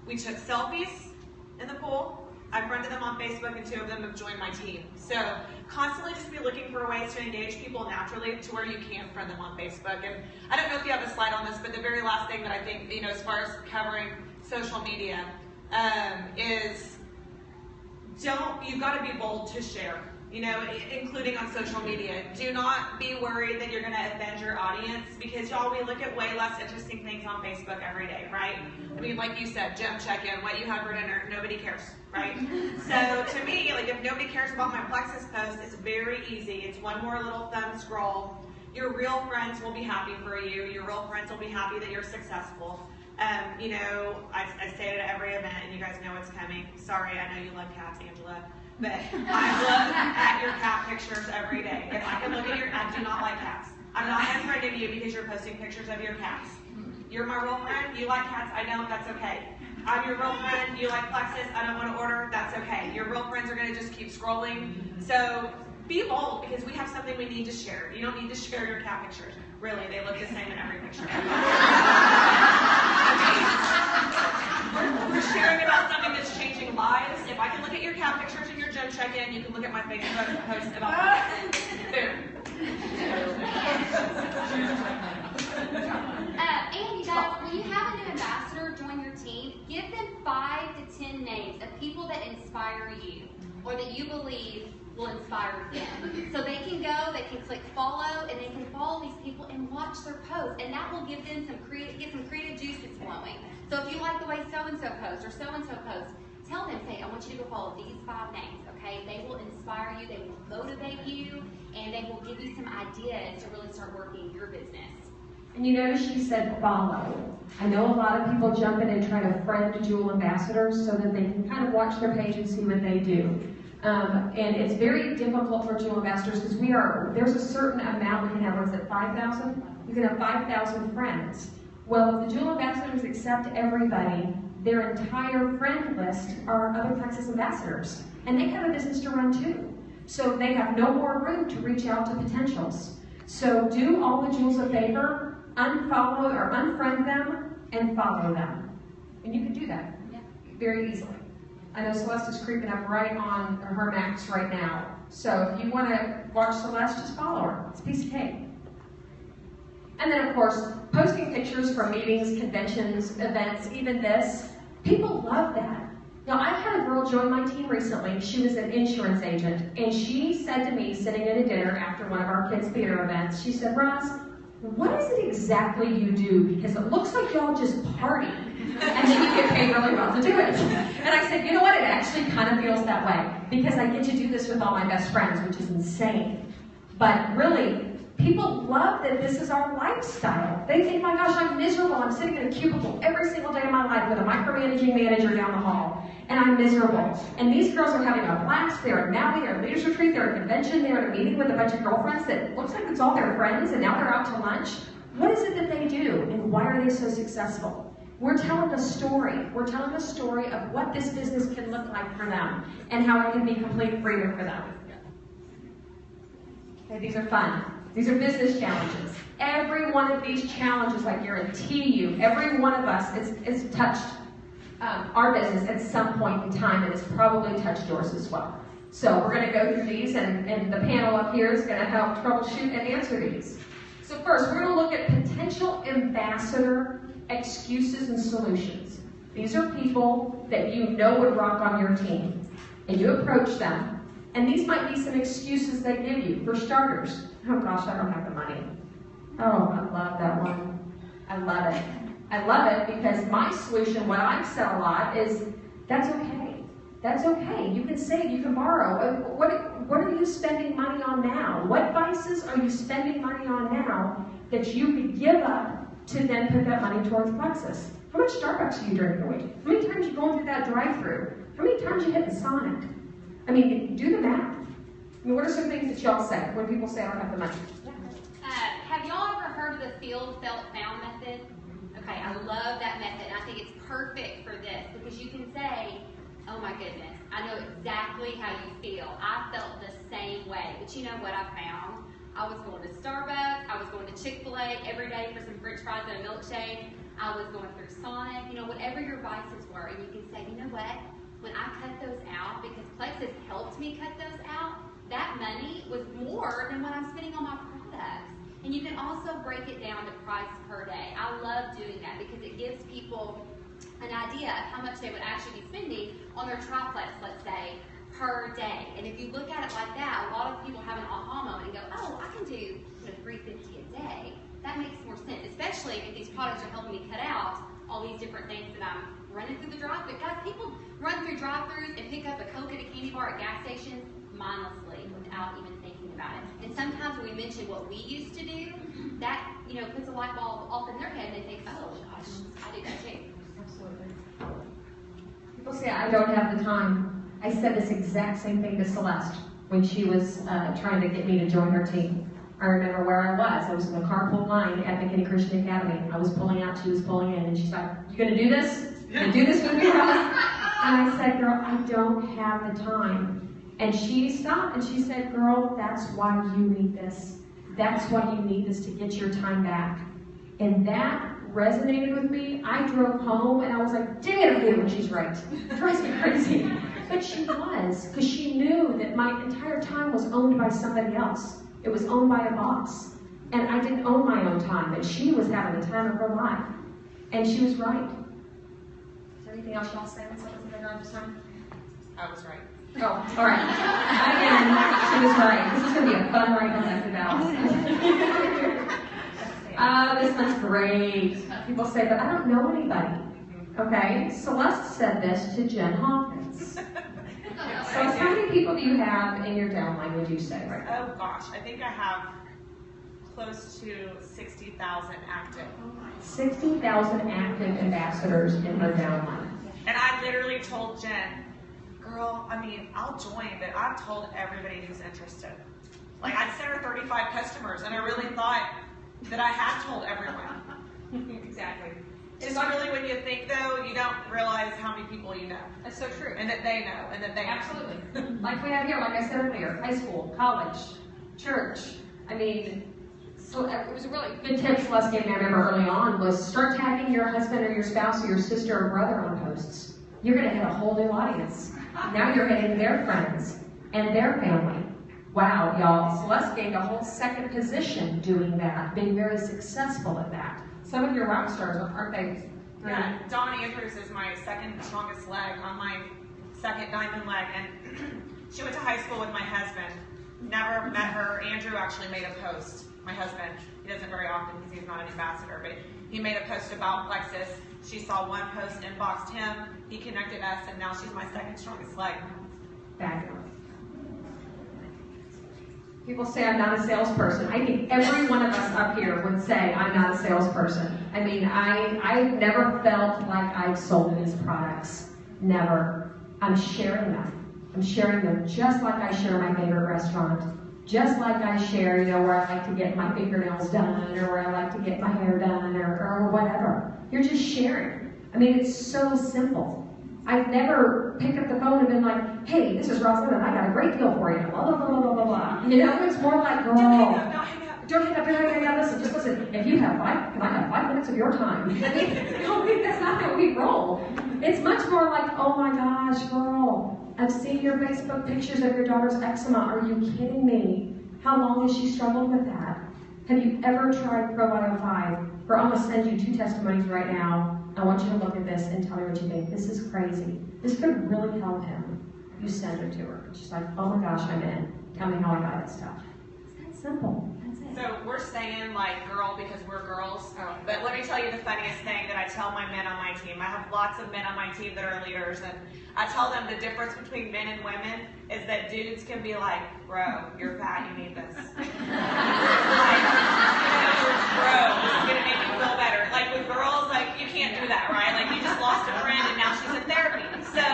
We took selfies in the pool. I friended them on Facebook, and 2 of them have joined my team. So constantly just be looking for ways to engage people naturally to where you can friend them on Facebook. And I don't know if you have a slide on this, but the very last thing that I think, as far as covering social media, is you've got to be bold to share, including on social media. Do not be worried that you're going to offend your audience, because y'all, we look at way less interesting things on Facebook every day, right? I mean, like you said, gym check-in, what you had for dinner, nobody cares, right? So to me, if nobody cares about my Plexus post, it's very easy. It's one more little thumb scroll. Your real friends will be happy for you. Your real friends will be happy that you're successful. I say it at every event, and you guys know what's coming. Sorry, I know you love cats, Angela, but I look at your cat pictures every day. If I can look at I do not like cats. I'm not unfriending you because you're posting pictures of your cats. You're my real friend, you like cats, I don't, that's okay. I'm your real friend, you like Plexus, I don't want to order, that's okay. Your real friends are going to just keep scrolling. So be bold, because we have something we need to share. You don't need to share your cat pictures. Really, they look the same in every picture. We're sharing about something that's changing lives. If I can look at your cat pictures in your gym check-in, you can look at my Facebook post about that. Boom. And you guys, when you have a new ambassador join your team, give them 5 to 10 names of people that inspire you, or that you believe will inspire them. So they can go, they can click follow, and they can follow these people and watch their posts, and that will give them some creative juices flowing. So if you like the way so-and-so posts or so-and-so posts, tell them, say, I want you to go follow these 5 names, okay? They will inspire you, they will motivate you, and they will give you some ideas to really start working your business. And you notice she said follow. I know a lot of people jump in and try to friend Gywnn ambassadors so that they can kind of watch their page and see what they do. And it's very difficult for Gywnn ambassadors because there's a certain amount we can have. What is it, 5,000? You can have 5,000 friends. Well, if the Gywnn ambassadors accept everybody, their entire friend list are other Texas ambassadors. And they have a business to run too. So they have no more room to reach out to potentials. So do all the Gywnns a favor, unfollow or unfriend them, and follow them. And you can do that very easily. I know Celeste is creeping up right on her max right now. So if you want to watch Celeste, just follow her. It's a piece of cake. And then, of course, posting pictures from meetings, conventions, events, even this. People love that. Now, I had a girl join my team recently. She was an insurance agent. And she said to me, sitting at a dinner after one of our kids' theater events, she said, Roz, what is it exactly you do? Because it looks like y'all just party. And then you get paid really well to do it. And I said, you know what? It actually kind of feels that way. Because I get to do this with all my best friends, which is insane. But really, people love that this is our lifestyle. They think, my gosh, I'm miserable. I'm sitting in a cubicle every single day of my life with a micromanaging manager down the hall. And I'm miserable. And these girls are having a blast. They're at Maui, they're at Leaders Retreat, they're at a convention, they're at a meeting with a bunch of girlfriends that looks like it's all their friends, and now they're out to lunch. What is it that they do, and why are they so successful? We're telling a story. We're telling a story of what this business can look like for them, and how it can be complete freedom for them. Okay, these are fun. These are business challenges. Every one of these challenges, I guarantee you, every one of us is touched our business at some point in time, and it's probably touched yours as well. So we're going to go through these, and the panel up here is going to help troubleshoot and answer these. So first, we're going to look at potential ambassador excuses and solutions. These are people that you know would rock on your team, and you approach them, and these might be some excuses they give you. For starters, oh gosh, I don't have the money. Oh, I love that one. I love it. I love it because my solution, what I've said a lot, is that's okay. That's okay. You can save, you can borrow. What are you spending money on now? What vices are you spending money on now that you could give up to then put that money towards Plexus? How much Starbucks do you drink a week? How many times are you going through that drive-thru? How many times are you hitting Sonic? I mean, do the math. I mean, what are some things that y'all say when people say I don't have the money? Have y'all ever heard of the field, felt, found method? Okay, I love that method. I think it's perfect for this because you can say, oh my goodness, I know exactly how you feel. I felt the same way. But you know what I found? I was going to Starbucks. I was going to Chick-fil-A every day for some french fries and a milkshake. I was going through Sonic, whatever your vices were. And you can say, you know what? When I cut those out, because Plexus helped me cut those out, that money was more than what I'm spending on my products. And you can also break it down to price per day. I love doing that because it gives people an idea of how much they would actually be spending on their triplex, let's say, per day. And if you look at it like that, a lot of people have an aha moment and go, oh, I can do $350 a day. That makes more sense, especially if these products are helping me cut out all these different things that I'm running through the drive-thru. Guys, people run through drive-thrus and pick up a Coke and a candy bar at gas stations mindlessly without even thinking about it. And sometimes when we mention what we used to do, that puts a light bulb off in their head and they think, oh gosh, I do that too. Absolutely. People say I don't have the time. I said this exact same thing to Celeste when she was trying to get me to join her team. I remember where I was. I was in the carpool line at McKinney Christian Academy. I was pulling out, she was pulling in, and she's like, you gonna do this? You gonna do this with me, Roz? And I said, girl, I don't have the time. And she stopped and she said, girl, that's why you need this. That's why you need this to get your time back. And that resonated with me. I drove home and I was like, dang it, I'm here when she's right. It drives me crazy. But she was, because she knew that my entire time was owned by somebody else. It was owned by a boss. And I didn't own my own time, but she was having the time of her life. And she was right. Is there anything else y'all say on something in regard to time? I was right. Oh, all right. Again, she was right. This is going to be a fun ride on Dallas. This one's great. People say, but I don't know anybody. Okay, Celeste said this to Jen Hawkins. So how many people do you have in your downline, would you say, right now? Oh gosh, I think I have close to 60,000 active. 60,000 active ambassadors in her downline. And I literally told Jen, girl, I'll join, but I've told everybody who's interested. Like, I'd sent her 35 customers, and I really thought that I had told everyone. Exactly. It's really when you think though, you don't realize how many people you know. That's so true. And that they know, and that they know. Absolutely. Like we have here, like I said earlier, high school, college, church. I mean, so it was a really good tip Celeste gave me, I remember early on, was start tagging your husband or your spouse or your sister or brother on posts. You're going to hit a whole new audience. Now you're hitting their friends and their family. Wow, y'all, Celeste gained a whole second position doing that, being very successful at that. Some of your rock stars, aren't they? Yeah, Dawn Andrews is my second strongest leg on my second diamond leg, and she went to high school with my husband. Never met her. Andrew actually made a post. My husband, he doesn't very often because he's not an ambassador, but he made a post about Plexus. She saw one post, inboxed him, he connected us, and now she's my second strongest leg. Fabulous. People say I'm not a salesperson. I think every one of us up here would say I'm not a salesperson. I mean, I've never felt like I've sold these products. Never. I'm sharing them. I'm sharing them just like I share my favorite restaurant. Just like I share, you know, where I like to get my fingernails done or where I like to get my hair done or whatever. You're just sharing. I mean, it's so simple. I've never picked up the phone and been like, hey, this is Rosalind, I got a great deal for you, blah, blah, blah, blah, blah, blah, blah. You know, it's more like, girl, don't hang up, listen, just listen. If you have can I have 5 minutes of your time? I mean, that's not how we roll. It's much more like, oh my gosh, girl, I've seen your Facebook pictures of your daughter's eczema. Are you kidding me? How long has she struggled with that? Have you ever tried Probio 5? Or I'm going to send you 2 testimonies right now. I want you to look at this and tell me what you think. This is crazy. This could really help him. You send it to her. She's like, oh my gosh, I'm in. Tell me how I got it stuff. It's that simple. That's it. So we're saying like girl because we're girls, but let me tell you the funniest thing that I tell my men on my team. I have lots of men on my team that are leaders, and I tell them the difference between men and women is that dudes can be like, bro, you're fat, you need this. Like, bro, this is gonna make you feel better. Like with girls, like you can't do that, right? Like you just lost a friend and now she's in therapy. So,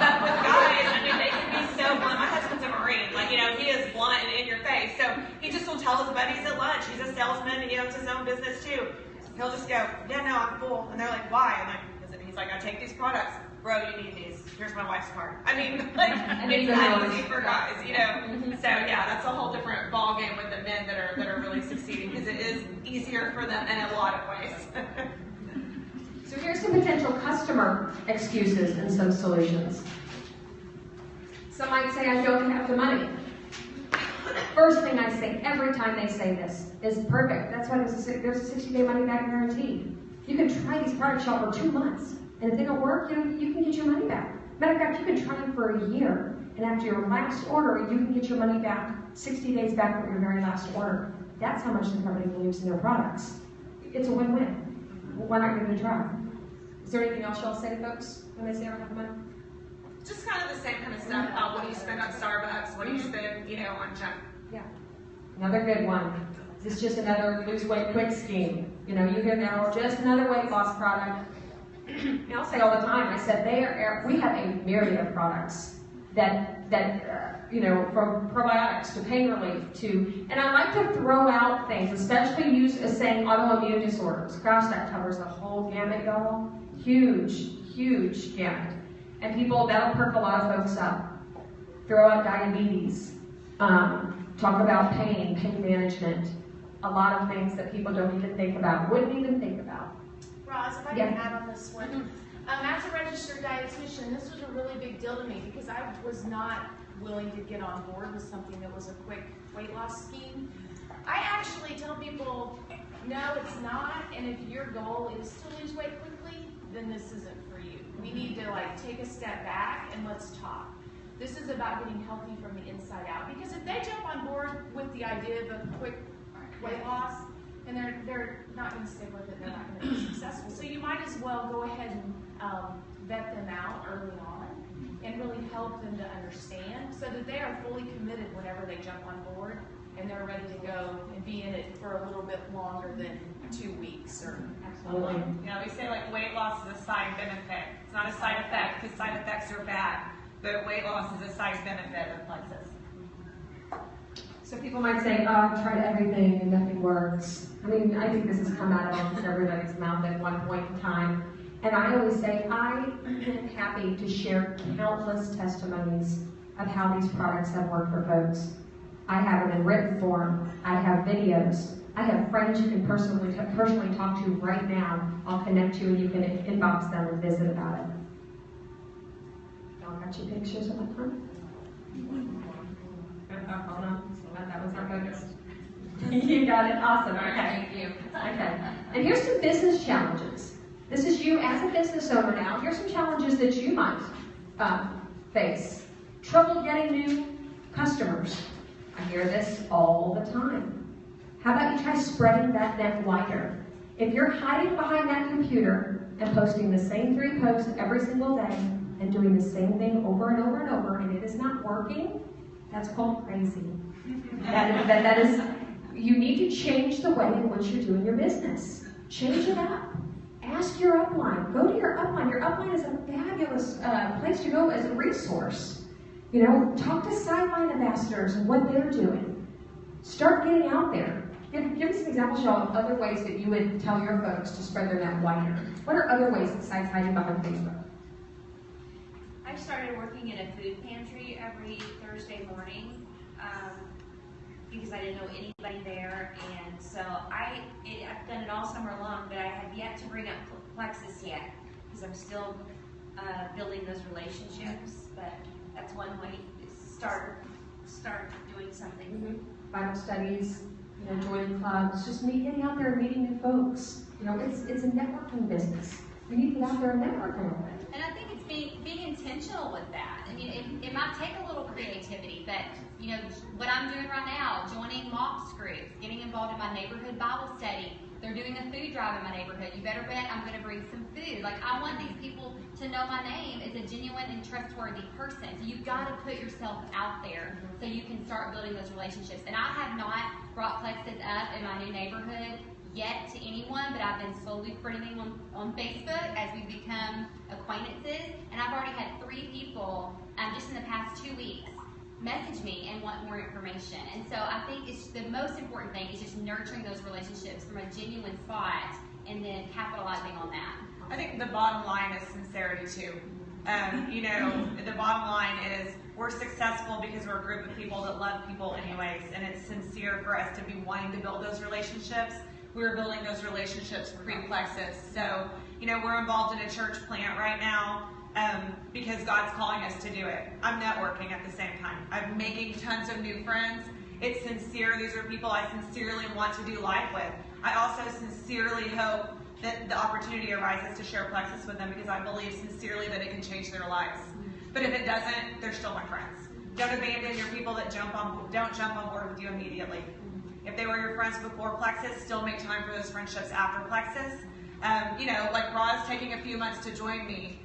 but with guys, I mean, they can be so blunt. My husband's a Marine, like, you know, he is blunt and in your face. So he just will tell his buddies at lunch, he's a salesman and he owns his own business too. He'll just go, yeah, no, I'm full. And they're like, why? I'm like, he's like, I take these products. Bro, you need these. Here's my wife's card. I mean, like, it's that easy for guys, you know? So yeah, that's a whole different ball game with the men that are really succeeding because it is easier for them in a lot of ways. So here's some potential customer excuses and some solutions. Some might say, I don't have the money. First thing I say every time they say this is perfect. That's why there's a 60-day money-back guarantee. You can try these products out for 2 months. And if they don't work, you can get your money back. Matter of fact, you can try them for a year. And after your last order, you can get your money back 60 days back from your very last order. That's how much the company believes in their products. It's a win-win. Why not give it a try? Is there anything else y'all say to folks when they say I don't have the money? Just kind of the same kind of stuff about what do you spend on Starbucks, what do you spend, you know, on junk. Yeah. Another good one. This is just another lose weight quick scheme. You know, you hear now, just another weight loss product. And I'll say all the time, I said, we have a myriad of products that you know, from probiotics to pain relief to, and I like to throw out things, especially use as saying autoimmune disorders. Gosh, that covers the whole gamut, y'all. Huge, huge gamut. And people, that'll perk a lot of folks up. Throw out diabetes. Talk about pain management. A lot of things that people don't even think about, wouldn't even think about. Roz, if I can add on this one. As a registered dietitian, this was a really big deal to me because I was not willing to get on board with something that was a quick weight loss scheme. I actually tell people, no, it's not, and if your goal is to lose weight quickly, then this isn't for you. We need to take a step back and let's talk. This is about getting healthy from the inside out, because if they jump on board with the idea of a quick weight loss, and they're not going to stick with it, they're not going to be successful. So you might as well go ahead and vet them out early on and really help them to understand so that they are fully committed whenever they jump on board and they're ready to go and be in it for a little bit longer than 2 weeks or Absolutely. We say weight loss is a side benefit. It's not a side effect because side effects are bad, but weight loss is a side benefit of Plexus. So people might say, oh, I've tried everything and nothing works. I mean, I think this has come out of almost everybody's mouth at one point in time. And I always say, I am happy to share countless testimonies of how these products have worked for folks. I have them in written form. I have videos. I have friends you can personally talk to right now. I'll connect you and you can inbox them and visit about it. Y'all got your pictures of the front? Hold on. That was our focus. You got it. Awesome. Okay. Thank you. Okay. And here's some business challenges. This is you as a business owner now. Here's some challenges that you might face. Trouble getting new customers. I hear this all the time. How about you try spreading that net wider? If you're hiding behind that computer and posting the same 3 posts every single day and doing the same thing over and over and over, and it is not working, that's called crazy. That is, you need to change the way in which you're doing your business. Change it up. Ask your upline. Go to your upline. Your upline is a fabulous place to go as a resource. You know, talk to sideline ambassadors and what they're doing. Start getting out there. Give me some examples, y'all, of other ways that you would tell your folks to spread their net wider. What are other ways besides hiding behind Facebook? I started working in a food pantry every Thursday morning because I didn't know anybody there, and so I've done it all summer long, but I have yet to bring up Plexus yet because I'm still building those relationships. But that's one way to start doing something. Mm-hmm. Bible studies, you know, joining clubs, just getting out there and meeting new folks. You know, it's a networking business. You need to get out there and network a little bit. And I think it's being intentional with that. I mean, it might take a little creativity, but you know, what I'm doing right now, joining MOPS groups, getting involved in my neighborhood Bible study. They're doing a food drive in my neighborhood. You better bet I'm going to bring some food. Like, I want these people to know my name as a genuine and trustworthy person. So you've got to put yourself out there so you can start building those relationships. And I have not brought Plexus up in my new neighborhood yet to anyone, but I've been slowly spreading them on Facebook as we become acquaintances. And I've already had 3 people just in the past 2 weeks message me and want more information. And so I think it's the most important thing is just nurturing those relationships from a genuine spot and then capitalizing on that. I think the bottom line is sincerity too. You know, the bottom line is we're successful because we're a group of people that love people anyways, and it's sincere for us to be wanting to build those relationships. We were building those relationships pre-Plexus. So, you know, we're involved in a church plant right now because God's calling us to do it. I'm networking at the same time. I'm making tons of new friends. It's sincere. These are people I sincerely want to do life with. I also sincerely hope that the opportunity arises to share Plexus with them because I believe sincerely that it can change their lives. But if it doesn't, they're still my friends. Don't abandon your people that don't jump on board with you immediately. If they were your friends before Plexus, still make time for those friendships after Plexus. You know, like Roz taking a few months to join me.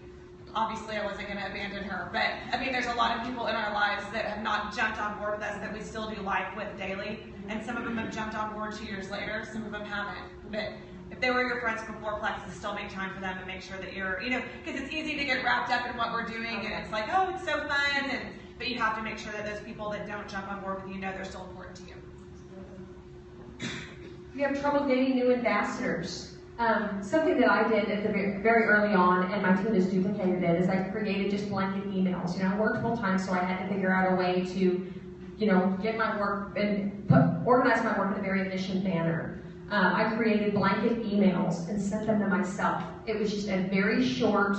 Obviously, I wasn't going to abandon her. But, I mean, there's a lot of people in our lives that have not jumped on board with us that we still do life with daily. And some of them have jumped on board 2 years later. Some of them haven't. But if they were your friends before Plexus, still make time for them and make sure that you're, you know, because it's easy to get wrapped up in what we're doing. And it's like, oh, it's so fun. But you have to make sure that those people that don't jump on board with you know they're still important to you. You have trouble getting new ambassadors. Something that I did at the very early on, and my team has duplicated it, is I created just blanket emails. You know, I worked full time, so I had to figure out a way to, you know, get my work and organize my work in a very efficient manner. I created blanket emails and sent them to myself. It was just a very short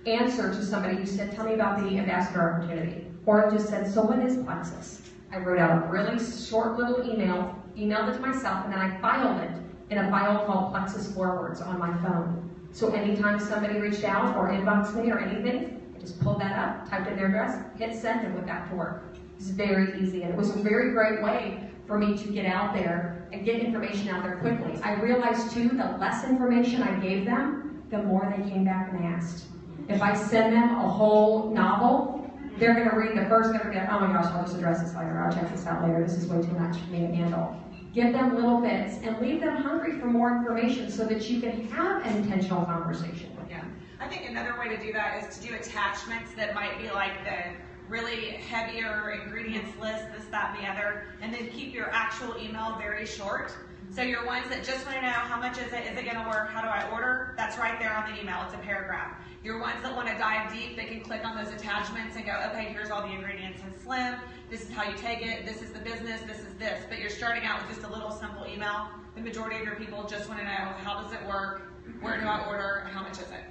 answer to somebody who said, "Tell me about the ambassador opportunity," or it just said, "So what is Plexus?" I wrote out a really short little email, emailed it to myself, and then I filed it in a file called Plexus Forwards on my phone. So anytime somebody reached out or inboxed me or anything, I just pulled that up, typed in their address, hit send, and went back to work. It's very easy, and it was a very great way for me to get out there and get information out there quickly. I realized too, the less information I gave them, the more they came back and asked. If I send them a whole novel, they're going to read the first, they're going to be like, "Oh my gosh, I'll just address this later, I'll check this out later, this is way too much for me to handle." Give them little bits and leave them hungry for more information so that you can have an intentional conversation with them. I think another way to do that is to do attachments that might be like the really heavier ingredients list, this, that, and the other, and then keep your actual email very short So your ones that just want to know how much is it going to work, how do I order, that's right there on the email, it's a paragraph. Your ones that want to dive deep, they can click on those attachments and go, okay, here's all the ingredients in Slim, this is how you take it, this is the business, this is this. But you're starting out with just a little simple email. The majority of your people just want to know, how does it work, where do I order, how much is it?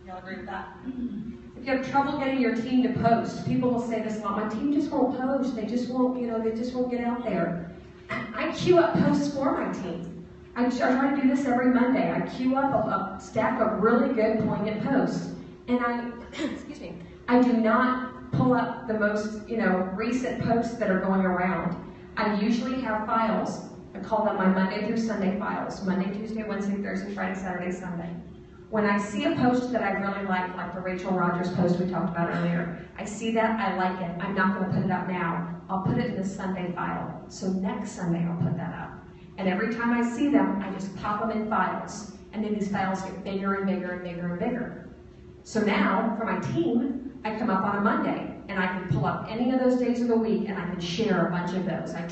Y'all agree with that? If you have trouble getting your team to post, people will say this a lot, my team just won't post, they just won't get out there. I queue up posts for my team. I try to do this every Monday. I queue up a stack of really good poignant posts. And I do not pull up the most, recent posts that are going around. I usually have files. I call them my Monday through Sunday files. Monday, Tuesday, Wednesday, Thursday, Friday, Saturday, Sunday. When I see a post that I really like the Rachel Rogers post we talked about earlier, I see that, I like it. I'm not going to put it up now. I'll put it in the Sunday file. So next Sunday I'll put that up. And every time I see them, I just pop them in files. And then these files get bigger and bigger and bigger and bigger. So now, for my team, I come up on a Monday, and I can pull up any of those days of the week, and I can share a bunch of those. I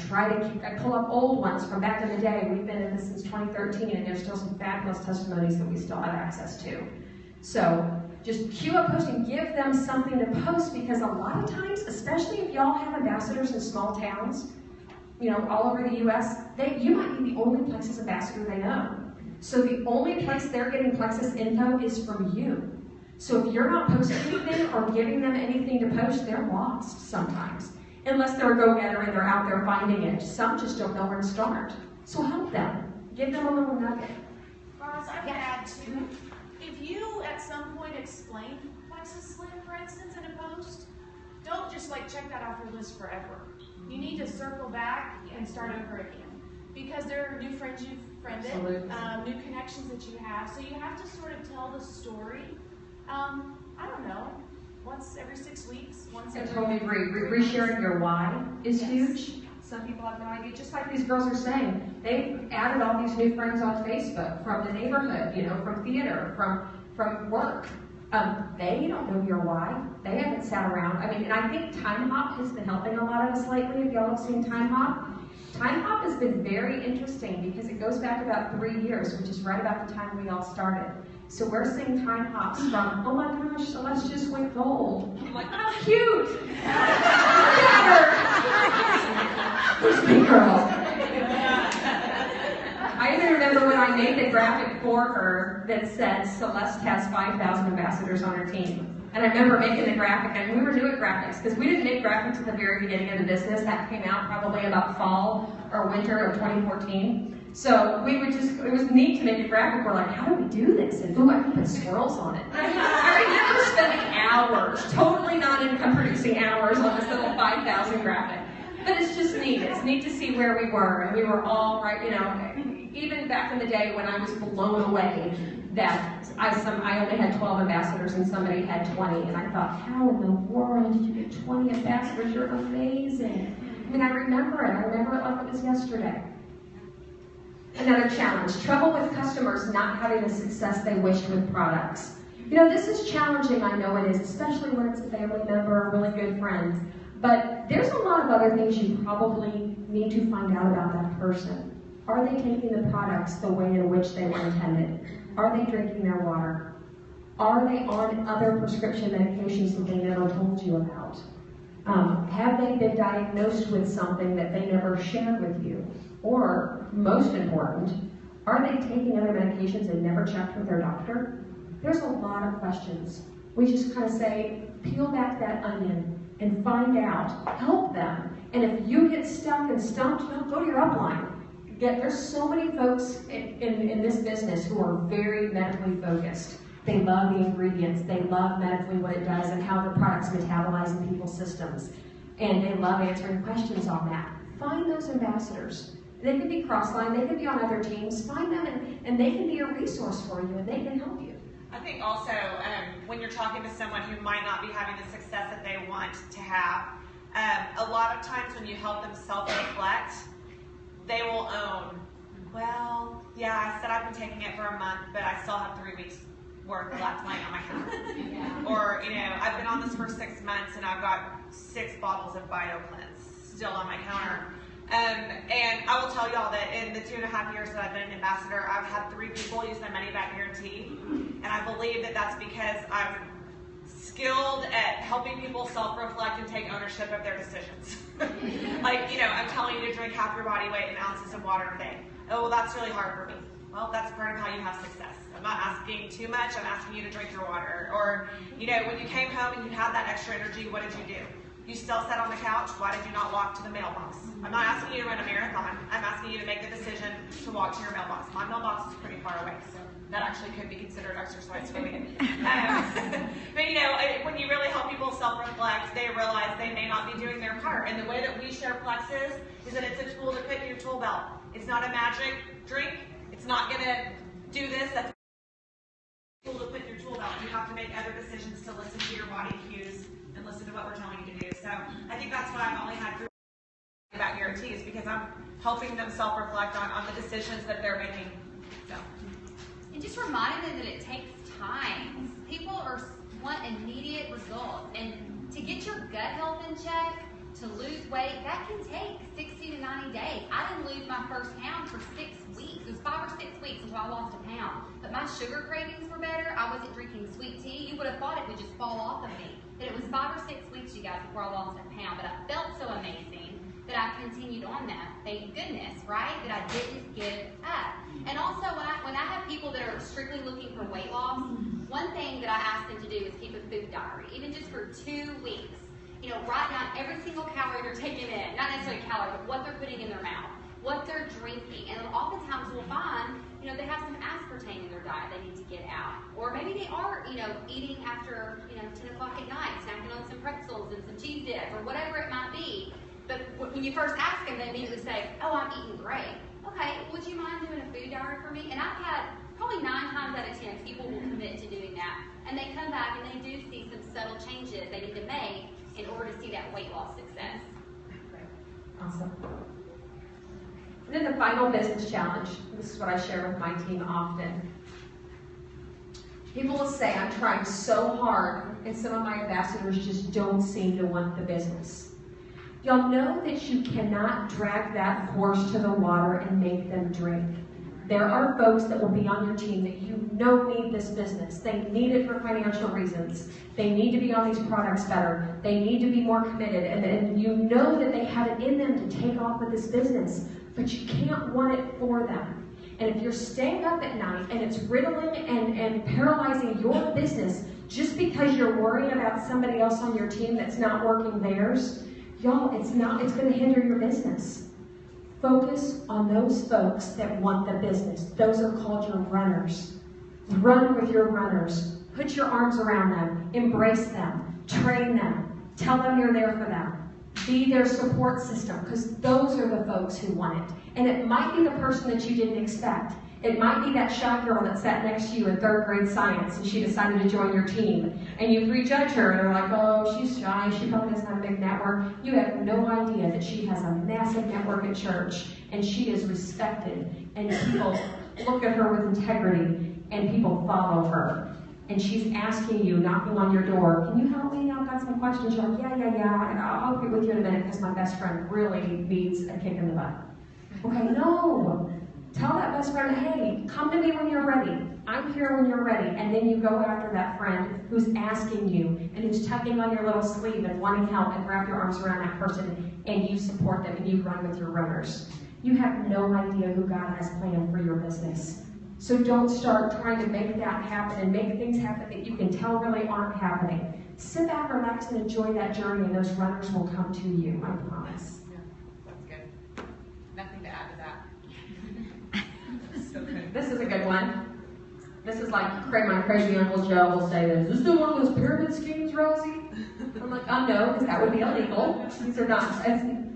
pull up old ones from back in the day. We've been in this since 2013, and there's still some fabulous testimonies that we still have access to. So just queue up posts and give them something to post, because a lot of times, especially if y'all have ambassadors in small towns, all over the U.S., you might be the only Plexus ambassador they know. So the only place they're getting Plexus info is from you. So if you're not posting anything or giving them anything to post, they're lost sometimes. Unless they're a go-getter and they're out there finding it. Some just don't know where to start. So help them. Give them a little nugget. Roz, I would add too, if you at some point explain Plexus Slim, for instance, in a post, don't just check that off your list forever. You need to circle back and start over again. Because there are new friends you've friended, new connections that you have. So you have to sort of tell the story. I don't know, once every 6 weeks, once every... I totally agree. Resharing your why is huge. Some people have no idea. Just like these girls are saying, they've added all these new friends on Facebook from the neighborhood, from theater, from work. They don't know your why. They haven't sat around. And I think Time Hop has been helping a lot of us lately. If y'all have seen Time Hop, Time Hop has been very interesting because it goes back about 3 years, which is right about the time we all started. So we're seeing time hops from, oh my gosh, Celeste just went gold. I'm like, how cute! Look at her! Who's big girl? I even remember when I made the graphic for her that said Celeste has 5,000 ambassadors on her team. And I remember making the graphic, and we were new at graphics, because we didn't make graphics at the very beginning of the business. That came out probably about fall or winter of 2014. So we would it was neat to make a graphic. We're like, how do we do this? And ooh, I can put swirls on it. I remember spending hours, totally non-income producing hours on this little 5,000 graphic. But it's just neat. It's neat to see where we were. And we were all right, even back in the day when I was blown away that I only had 12 ambassadors and somebody had 20. And I thought, how in the world did you get 20 ambassadors? You're amazing. I remember it. I remember it like it was yesterday. Another challenge, trouble with customers not having the success they wished with products. This is challenging, I know it is, especially when it's a family member, a really good friend. But there's a lot of other things you probably need to find out about that person. Are they taking the products the way in which they were intended? Are they drinking their water? Are they on other prescription medications that they never told you about? Have they been diagnosed with something that they never shared with you? Or, most important, are they taking other medications and never checked with their doctor? There's a lot of questions. We just kind of say, peel back that onion and find out. Help them. And if you get stuck and stumped, go to your upline. There's so many folks in this business who are very medically focused. They love the ingredients. They love medically what it does and how the products metabolize in people's systems. And they love answering questions on that. Find those ambassadors. They could be cross-line, they could be on other teams. Find them and they can be a resource for you and they can help you. I think also when you're talking to someone who might not be having the success that they want to have, a lot of times when you help them self-reflect, they will own, well, yeah, I said I've been taking it for a month, but I still have 3 weeks worth left laying on my counter. Yeah. Or, I've been on this for 6 months and I've got 6 bottles of BioCleanse still on my counter. And I will tell y'all that in the 2.5 years that I've been an ambassador, I've had 3 people use my money back guarantee. And I believe that that's because I'm skilled at helping people self-reflect and take ownership of their decisions. Like, I'm telling you to drink half your body weight in ounces of water a day. Oh, well, that's really hard for me. Well, that's part of how you have success. I'm not asking too much, I'm asking you to drink your water. Or, when you came home and you had that extra energy, what did you do? You still sat on the couch, why did you not walk to the mailbox? I'm not asking you to run a marathon, I'm asking you to make the decision to walk to your mailbox. My mailbox is pretty far away, so that actually could be considered exercise for me. But when you really help people self-reflect, they realize they may not be doing their part. And the way that we share Plex is that it's a tool to put in your tool belt. It's not a magic drink, it's not gonna do this, that's a tool to put in your tool belt. You have to make other decisions to listen to your body cues and listen to what we're telling you to do. So I think that's why I've only had groups about guarantees, because I'm helping them self-reflect on the decisions that they're making. So. And just reminding them that it takes time. People want immediate results. And to get your gut health in check, to lose weight, that can take 60 to 90 days. I didn't lose my first pound for 6 weeks. It was 5 or 6 weeks until I lost a pound. But my sugar cravings were better. I wasn't drinking sweet tea. You would have thought it would just fall off of me. But it was 5 or 6 weeks, you guys, before I lost a pound. But I felt so amazing that I continued on that. Thank goodness, right? That I didn't give up. And also, when I have people that are strictly looking for weight loss, one thing that I ask them to do is keep a food diary, even just for 2 weeks. Write down every single calorie they're taking in, not necessarily calorie, but what they're putting in their mouth, what they're drinking. And oftentimes we'll find, they have some aspartame in their diet they need to get out. Or maybe they are, eating after, 10 o'clock at night, snacking on some pretzels and some cheese dips, or whatever it might be. But when you first ask them, they immediately say, oh, I'm eating great. Okay, would you mind doing a food diary for me? And I've had probably 9 times out of 10 people will commit to doing that. And they come back and they do see some subtle changes they need to make in order to see that weight loss success. Awesome. And then the final business challenge. This is what I share with my team often. People will say, I'm trying so hard, and some of my ambassadors just don't seem to want the business. Y'all know that you cannot drag that horse to the water and make them drink. There are folks that will be on your team that need this business. They need it for financial reasons. They need to be on these products better. They need to be more committed. And you know that they have it in them to take off with this business, but you can't want it for them. And if you're staying up at night and it's riddling and paralyzing your business just because you're worried about somebody else on your team that's not working theirs, y'all, it's going to hinder your business. Focus on those folks that want the business. Those are called your runners. Run with your runners. Put your arms around them. Embrace them. Train them. Tell them you're there for them. Be their support system, because those are the folks who want it. And it might be the person that you didn't expect. It might be that shy girl that sat next to you in 3rd grade science and she decided to join your team. And you prejudge her and are like, oh, she's shy, she probably doesn't have a big network. You have no idea that she has a massive network at church and she is respected. And people look at her with integrity and people follow her. And she's asking you, knocking on your door, can you help me? I've got some questions. You're like, yeah, and I'll be with you in a minute because my best friend really needs a kick in the butt. Okay, no. Tell that best friend, hey, come to me when you're ready. I'm here when you're ready. And then you go after that friend who's asking you and who's tugging on your little sleeve and wanting help, and wrap your arms around that person and you support them and you run with your runners. You have no idea who God has planned for your business. So don't start trying to make that happen and make things happen that you can tell really aren't happening. Sit back, relax, and enjoy that journey, and those runners will come to you, I promise. Yeah, that's good. Nothing to add to that. This is a good one. This is like my crazy Uncle Joe will say this. Is this one of those pyramid schemes, Rosie? I'm like, no, because that would be illegal. These are not,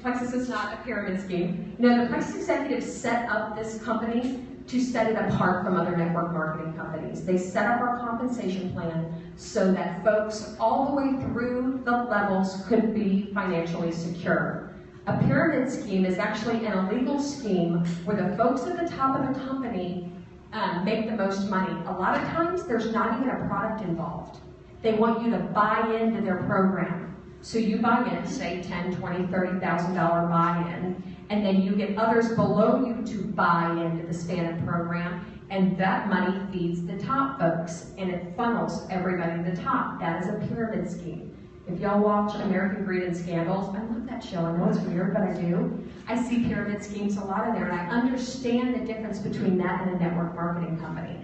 Plexus is not a pyramid scheme. No, the Plexus executives set up this company to set it apart from other network marketing companies. They set up our compensation plan so that folks all the way through the levels could be financially secure. A pyramid scheme is actually an illegal scheme where the folks at the top of the company make the most money. A lot of times there's not even a product involved. They want you to buy into their program. So you buy in, say $10, $20, $30,000 buy-in, and then you get others below you to buy into the SPANIT program, and that money feeds the top folks, and it funnels everybody to the top. That is a pyramid scheme. If y'all watch American Greed and Scandals, I love that show. I know it's weird, but I do. I see pyramid schemes a lot in there, and I understand the difference between that and a network marketing company.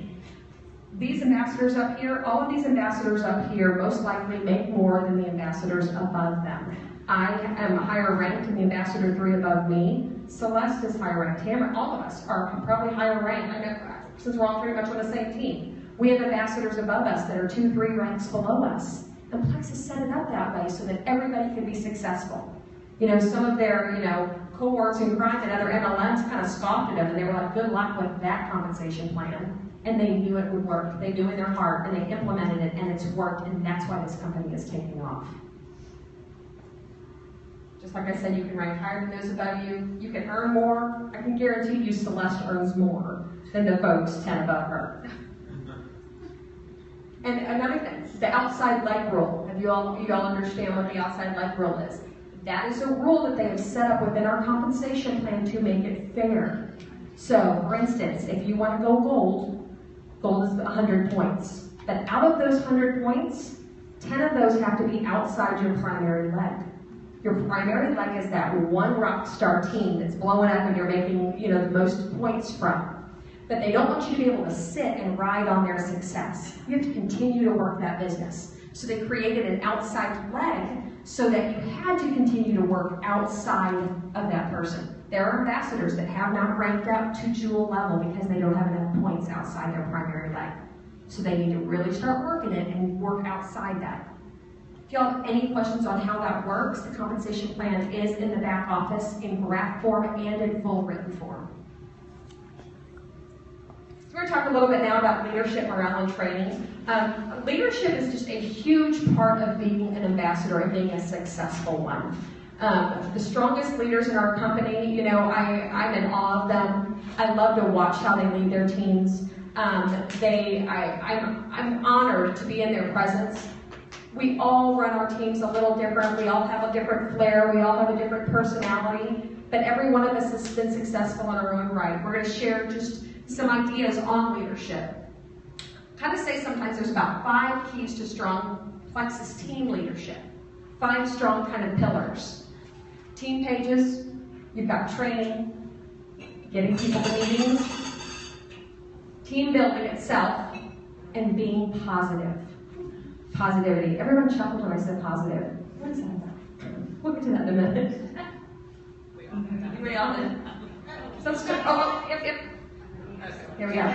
These ambassadors up here, all of these ambassadors up here most likely make more than the ambassadors above them. I am higher ranked than the ambassador 3 above me. Celeste is higher ranked. Tamara, all of us are probably higher ranked. I know, since we're all pretty much on the same team. We have ambassadors above us that are 2, 3 ranks below us. And Plex has set it up that way so that everybody can be successful. You know, some of their, cohorts in crime and other MLMs kind of scoffed at them, and they were like, good luck with that compensation plan. And they knew it would work. They knew in their heart, and they implemented it, and it's worked, and that's why this company is taking off. Just like I said, you can rank higher than those above you. You can earn more. I can guarantee you Celeste earns more than the folks 10 above her. And another thing, the outside leg rule. You all understand what the outside leg rule is? That is a rule that they have set up within our compensation plan to make it fair. So, for instance, if you want to go gold is 100 points. But out of those 100 points, 10 of those have to be outside your primary leg. Your primary leg is that one rock star team that's blowing up and you're making, the most points from. But they don't want you to be able to sit and ride on their success. You have to continue to work that business. So they created an outside leg so that you had to continue to work outside of that person. There are ambassadors that have not ranked up to jewel level because they don't have enough points outside their primary leg. So they need to really start working it and work outside that. If y'all have any questions on how that works, the compensation plan is in the back office in graph form and in full written form. So we're going to talk a little bit now about leadership, morale, and training. Leadership is just a huge part of being an ambassador and being a successful one. The strongest leaders in our company, I'm in awe of them. I love to watch how they lead their teams. I'm honored to be in their presence. We all run our teams a little different. We all have a different flair. We all have a different personality. But every one of us has been successful in our own right. We're going to share just some ideas on leadership. Kind of say sometimes there's about 5 keys to strong Plexus team leadership. 5 strong kind of pillars. Team pages, you've got training, getting people to meetings, team building itself, and being positive. Positivity. Everyone chuckled when I said positive. What is that about? We'll get to that in a minute. We all did. Yep. Here we are.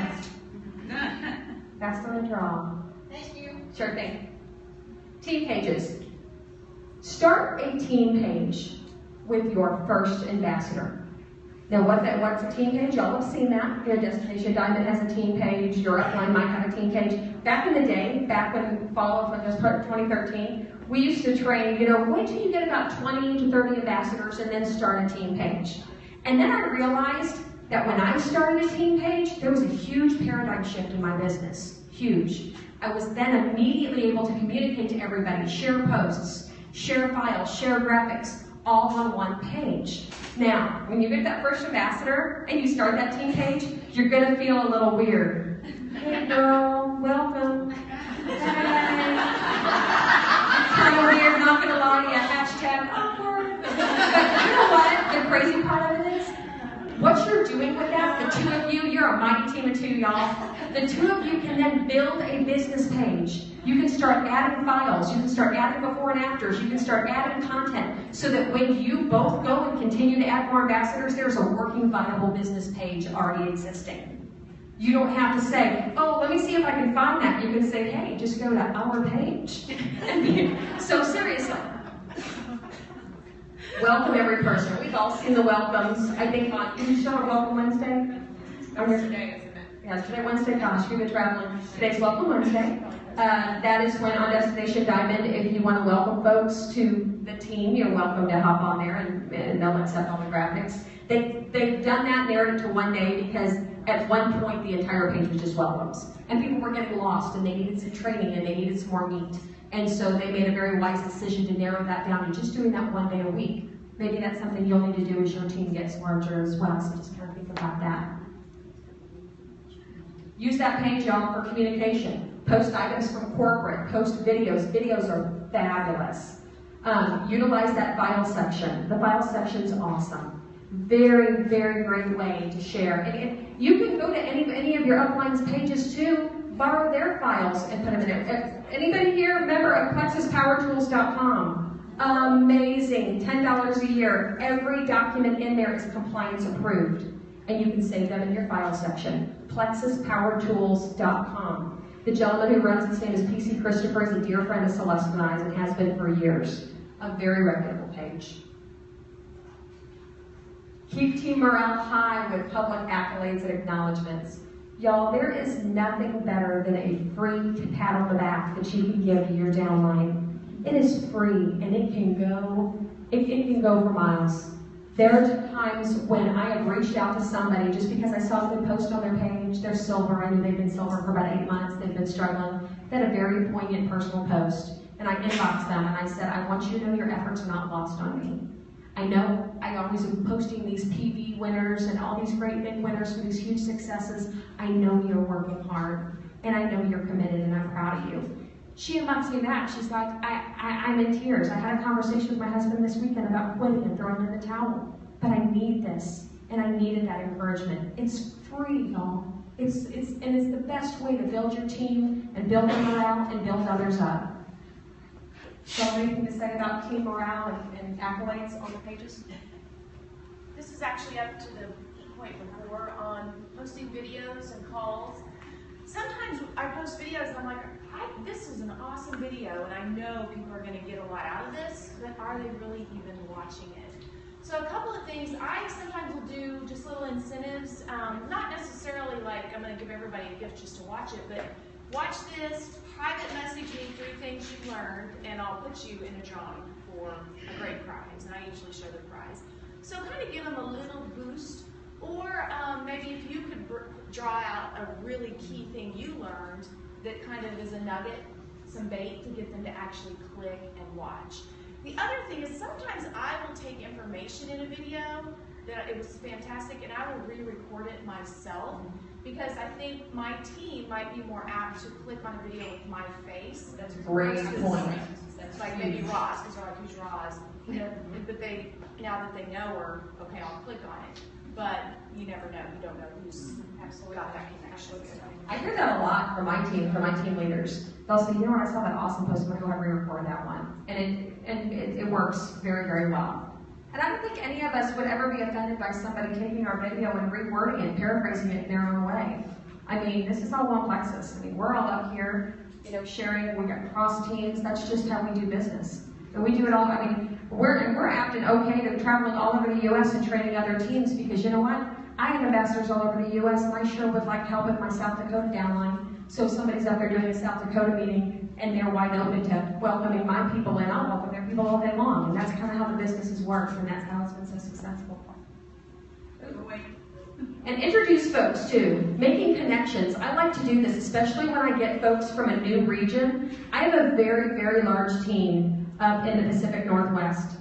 Fast on the draw. Thank you. Sure thing. Team pages. Start a team page with your first ambassador. Now, what's a team page? Y'all have seen that. Your Destination Diamond has a team page. Your upline might have a team page. Back in the day, back when fall of 2013, we used to train, wait till you get about 20 to 30 ambassadors and then start a team page. And then I realized that when I started a team page, there was a huge paradigm shift in my business. Huge. I was then immediately able to communicate to everybody, share posts, share files, share graphics, all on one page. Now, when you get that first ambassador and you start that team page, you're going to feel a little weird. Hey girl, welcome. Hey. Kind of weird, not going to lie to you, hashtag awkward. But you know what? The crazy part of it is, what you're doing with that, the 2 of you, you're a mighty team of 2, y'all. The 2 of you can then build a business page. You can start adding files. You can start adding before and afters. You can start adding content so that when you both go and continue to add more ambassadors, there's a working, viable business page already existing. You don't have to say, oh, let me see if I can find that. You can say, hey, just go to our page. So seriously. Welcome every person. We've all seen the welcomes. I think did you show a Welcome Wednesday? Today, isn't it? Yeah, today Wednesday. Gosh, we've been traveling. Today's Welcome Wednesday. That is when on Destination Diamond, if you want to welcome folks to the team, you're welcome to hop on there and they'll accept all the graphics. They've done that narrative to one day because at one point the entire page was just welcomes. And people were getting lost and they needed some training and they needed some more meat. And so they made a very wise decision to narrow that down to just doing that 1 day a week. Maybe that's something you'll need to do as your team gets larger as well, so just kind of think about that. Use that page, y'all, for communication. Post items from corporate, post videos. Videos are fabulous. Utilize that file section. The file section's awesome. Very, very great way to share. And you can go to any of your upline's pages too, borrow their files and put them in there. Anybody here member of plexuspowertools.com? Amazing, $10 a year. Every document in there is compliance approved. And you can save them in your file section. plexuspowertools.com. The gentleman who runs this name is PC Christopher. He's a dear friend of Celeste and I's and has been for years. A very reputable page. Keep team morale high with public accolades and acknowledgments. Y'all, there is nothing better than a free pat on the back that you can give to your downline. It is free and it can go for miles. There are times when I have reached out to somebody just because I saw them post on their page, they're silver, I knew they've been silver for about 8 months, they've been struggling. They had a very poignant personal post, and I inboxed them and I said, I want you to know your efforts are not lost on me. I know I always am posting these PV winners and all these great big winners for these huge successes. I know you're working hard, and I know you're committed, and I'm proud of you. She inboxed me back. She's like, I'm in tears. I had a conversation with my husband this weekend about quitting and throwing in the towel. But I need this, and I needed that encouragement. It's free, y'all. It's the best way to build your team and build morale and build others up. So anything to say about team morale and accolades on the pages? This is actually up to the point before on posting videos and calls. Sometimes I post videos and I'm like, this is an awesome video and I know people are going to get a lot out of this, but are they really even watching it? So a couple of things, I sometimes will do just little incentives, not necessarily like I'm going to give everybody a gift just to watch it, but watch this, private message me 3 things you learned, and I'll put you in a drawing for a great prize, and I usually show the prize. So kind of give them a little boost, or maybe if you could draw out a really key thing you learned that kind of is a nugget, some bait to get them to actually click and watch. The other thing is sometimes I will take information in a video that it was fantastic and I will re-record it myself because I think my team might be more apt to click on a video with my face. That's a great point. Like maybe Ross, because they're like, who's Ross? You know, but they, now that they know her, okay, I'll click on it. But you never know. You don't know who's got that connection. I hear that a lot from my team leaders. They'll say, you know what, I saw that awesome post, I'm going to go ahead and re-record that one. And it works very, very well. And I don't think any of us would ever be offended by somebody taking our video and rewording it, paraphrasing it in their own way. I mean, this is all one Plexus. I mean, we're all up here, you know, sharing. We got cross teams. That's just how we do business. And we do it all. I mean, we're apt and okay to traveling all over the U.S. and training other teams because you know what? I have ambassadors all over the U.S. and I sure would like help with my South Dakota downline. So if somebody's up there doing a South Dakota meeting and they're wide open to welcoming my people in, I'll welcome their people all day long. And that's kind of how the business has worked, and that's how it's been so successful. And introduce folks too, making connections. I like to do this, especially when I get folks from a new region. I have a very, very large team up in the Pacific Northwest.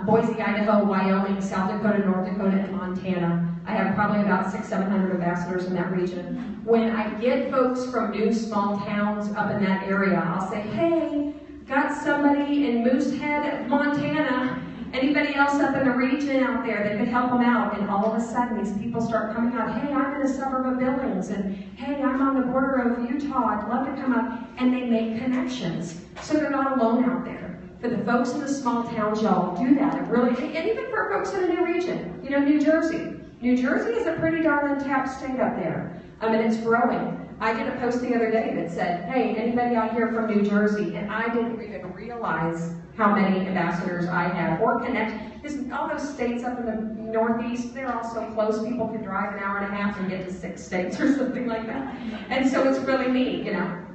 Boise, Idaho, Wyoming, South Dakota, North Dakota, and Montana. I have probably about 600-700 ambassadors in that region. When I get folks from new small towns up in that area, I'll say, hey, got somebody in Moosehead, Montana. Anybody else up in the region out there that could help them out? And all of a sudden, these people start coming out, hey, I'm in a suburb of Billings, and hey, I'm on the border of Utah, I'd love to come up. And they make connections. So they're not alone out there. For the folks in the small towns, y'all, do that. And even for folks in a new region, you know, New Jersey. New Jersey is a pretty darn untapped state up there. And it's growing. I did a post the other day that said, hey, anybody out here from New Jersey? And I didn't even realize how many ambassadors I had or connect. All those states up in the Northeast, they're all so close. People could drive an hour and a half and get to 6 states or something like that. And so it's really neat, you know.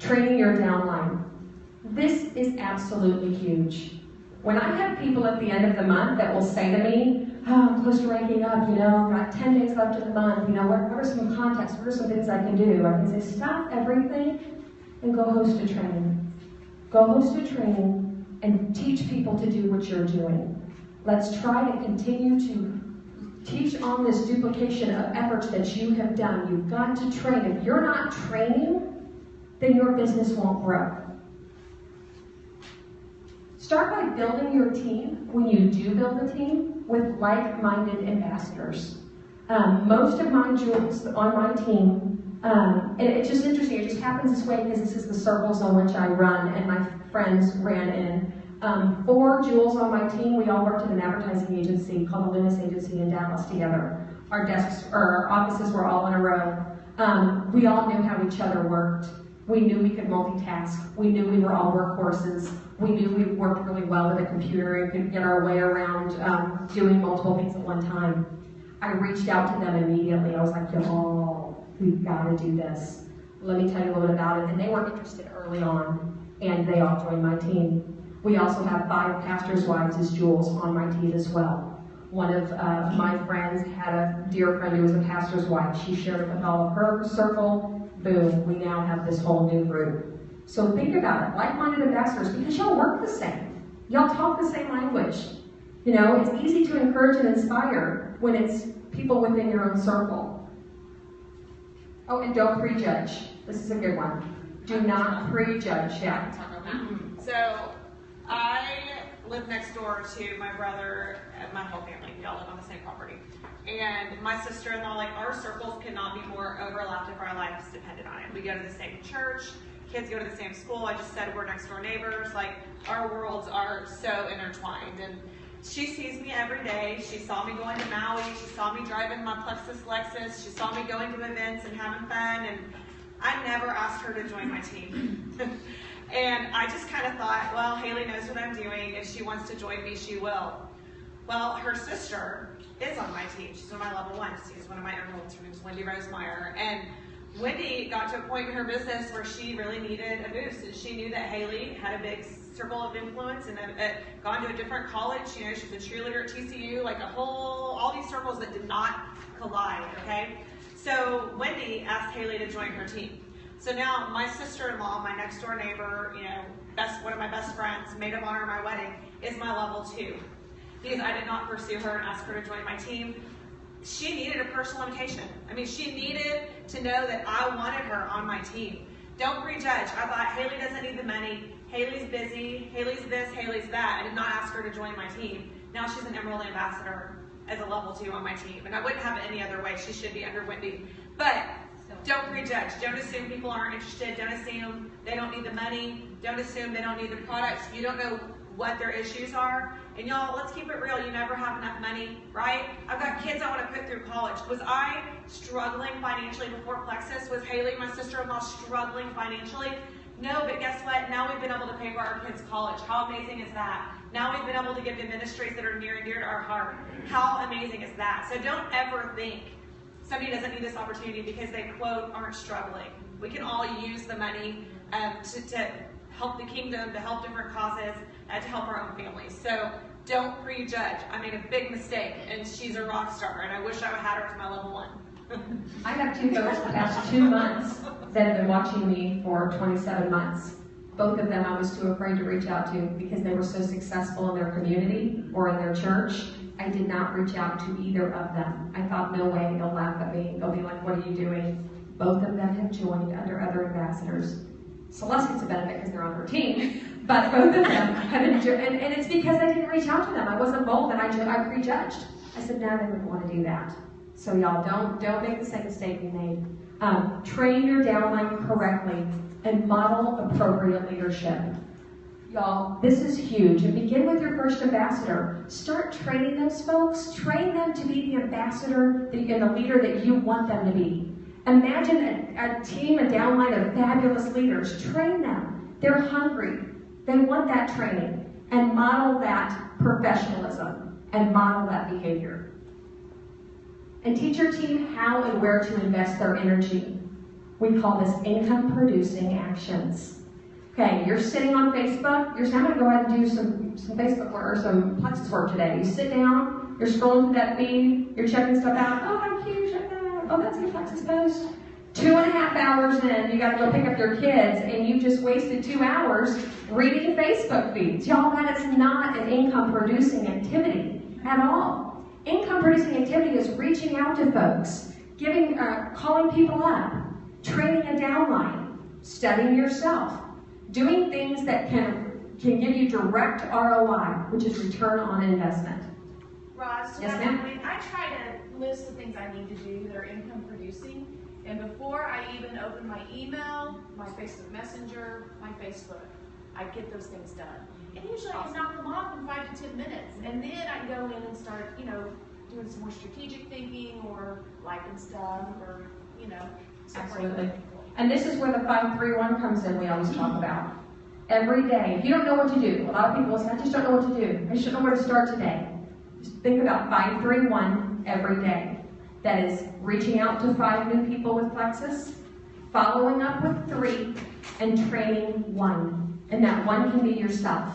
Training your downline. This is absolutely huge. When I have people at the end of the month that will say to me, oh, I'm close to ranking up, you know, got 10 days left in the month, you know, what are some contacts, what are some things I can do? I can say, stop everything and go host a training. Go host a training and teach people to do what you're doing. Let's try to continue to teach on this duplication of efforts that you have done. You've got to train. If you're not training, then your business won't grow. Start by building your team, when you do build a team, with like-minded ambassadors. Most of my jewels on my team, and it's just interesting, it just happens this way because this is the circles on which I run and my friends ran in. 4 jewels on my team, we all worked at an advertising agency called the Loomis Agency in Dallas together. Our desks, or our offices were all in a row. We all knew how each other worked. We knew we could multitask. We knew we were all workhorses. We knew we worked really well with a computer and could get our way around doing multiple things at one time. I reached out to them immediately. I was like, y'all, we've got to do this. Let me tell you a little bit about it. And they were interested early on, and they all joined my team. We also have 5 pastors' wives as jewels on my team as well. One of my friends had a dear friend who was a pastor's wife. She shared it with all of her circle. Boom, we now have this whole new group. So think about it, like-minded ambassadors, because y'all work the same. Y'all talk the same language. You know, it's easy to encourage and inspire when it's people within your own circle. Oh, and don't prejudge. This is a good one. Do not prejudge. Yeah. So, I live next door to my brother and my whole family. We all live on the same property. And my sister-in-law, like, our circles could not be more overlapped if our lives depended on it. We go to the same church, kids go to the same school. I just said we're next door neighbors. Like, our worlds are so intertwined. And she sees me every day. She saw me going to Maui. She saw me driving my Plexus Lexus. She saw me going to events and having fun. And I never asked her to join my team. And I just kind of thought, well, Haley knows what I'm doing. If she wants to join me, she will. Well, her sister is on my team. She's one of my level 1s. She's one of my emeralds. Her name's Wendy Rosemeyer. And Wendy got to a point in her business where she really needed a boost. And she knew that Haley had a big circle of influence and had gone to a different college. You know, she's a cheerleader at TCU, like all these circles that did not collide, okay? So Wendy asked Haley to join her team. So now my sister-in-law, my next door neighbor, you know, one of my best friends, maid of honor at my wedding, is my level 2. Because I did not pursue her and ask her to join my team. She needed a personal invitation. I mean, she needed to know that I wanted her on my team. Don't prejudge. I thought Haley doesn't need the money. Haley's busy. Haley's this, Haley's that. I did not ask her to join my team. Now she's an Emerald Ambassador as a level 2 on my team. And I wouldn't have it any other way. She should be under Wendy. But don't prejudge. Don't assume people aren't interested. Don't assume they don't need the money. Don't assume they don't need the products. You don't know what their issues are. And y'all, let's keep it real. You never have enough money, right? I've got kids I want to put through college. Was I struggling financially before Plexus? Was Haley, my sister-in-law, struggling financially? No, but guess what? Now we've been able to pay for our kids' college. How amazing is that? Now we've been able to give to ministries that are near and dear to our heart. How amazing is that? So don't ever think somebody doesn't need this opportunity because they, quote, aren't struggling. We can all use the money to help the kingdom, to help different causes, to help our own families. So don't prejudge. I made a big mistake, and she's a rock star, and I wish I would have had her as my level 1. I have 2 folks the past 2 months that have been watching me for 27 months. Both of them I was too afraid to reach out to because they were so successful in their community or in their church. I did not reach out to either of them. I thought, no way, they'll laugh at me. They'll be like, what are you doing? Both of them have joined under other ambassadors. Celeste gets a benefit because they're on her team, but both of them have and it's because I didn't reach out to them. I wasn't bold and I prejudged. I said, no, they wouldn't want to do that. So y'all, don't make the same mistake we made. Train your downline correctly and model appropriate leadership. Y'all, this is huge. And begin with your first ambassador. Start training those folks. Train them to be the ambassador and the leader that you want them to be. Imagine a team, a downline of fabulous leaders. Train them. They're hungry. They want that training. And model that professionalism and model that behavior. And teach your team how and where to invest their energy. We call this income-producing actions. Okay, you're sitting on Facebook. You're saying, I'm going to go ahead and do some Facebook work or some Plexus work today. You sit down, you're scrolling through that feed, you're checking stuff out. Oh, how cute, check that out. Oh, that's a Plexus post. 2.5 hours in, you got to go pick up your kids, and you just wasted 2 hours reading Facebook feeds. Y'all, that is not an income-producing activity at all. Income-producing activity is reaching out to folks, calling people up, training a downline, studying yourself, doing things that can give you direct ROI, which is return on investment. Roz, Yes, ma'am? I try to list the things I need to do that are income producing, and before I even open my email, my Facebook Messenger, my Facebook, I get those things done. And usually I can knock them off in 5 to 10 minutes, and then I can go in and start, doing some more strategic thinking or liking stuff or, supporting Absolutely. people. And this is where the 5-3-1 comes in, we always talk about. Every day, if you don't know what to do, a lot of people say, I just don't know what to do. I just don't know where to start today. Just think about 5-3-1 every day. That is reaching out to 5 new people with Plexus, following up with 3, and training 1. And that 1 can be yourself.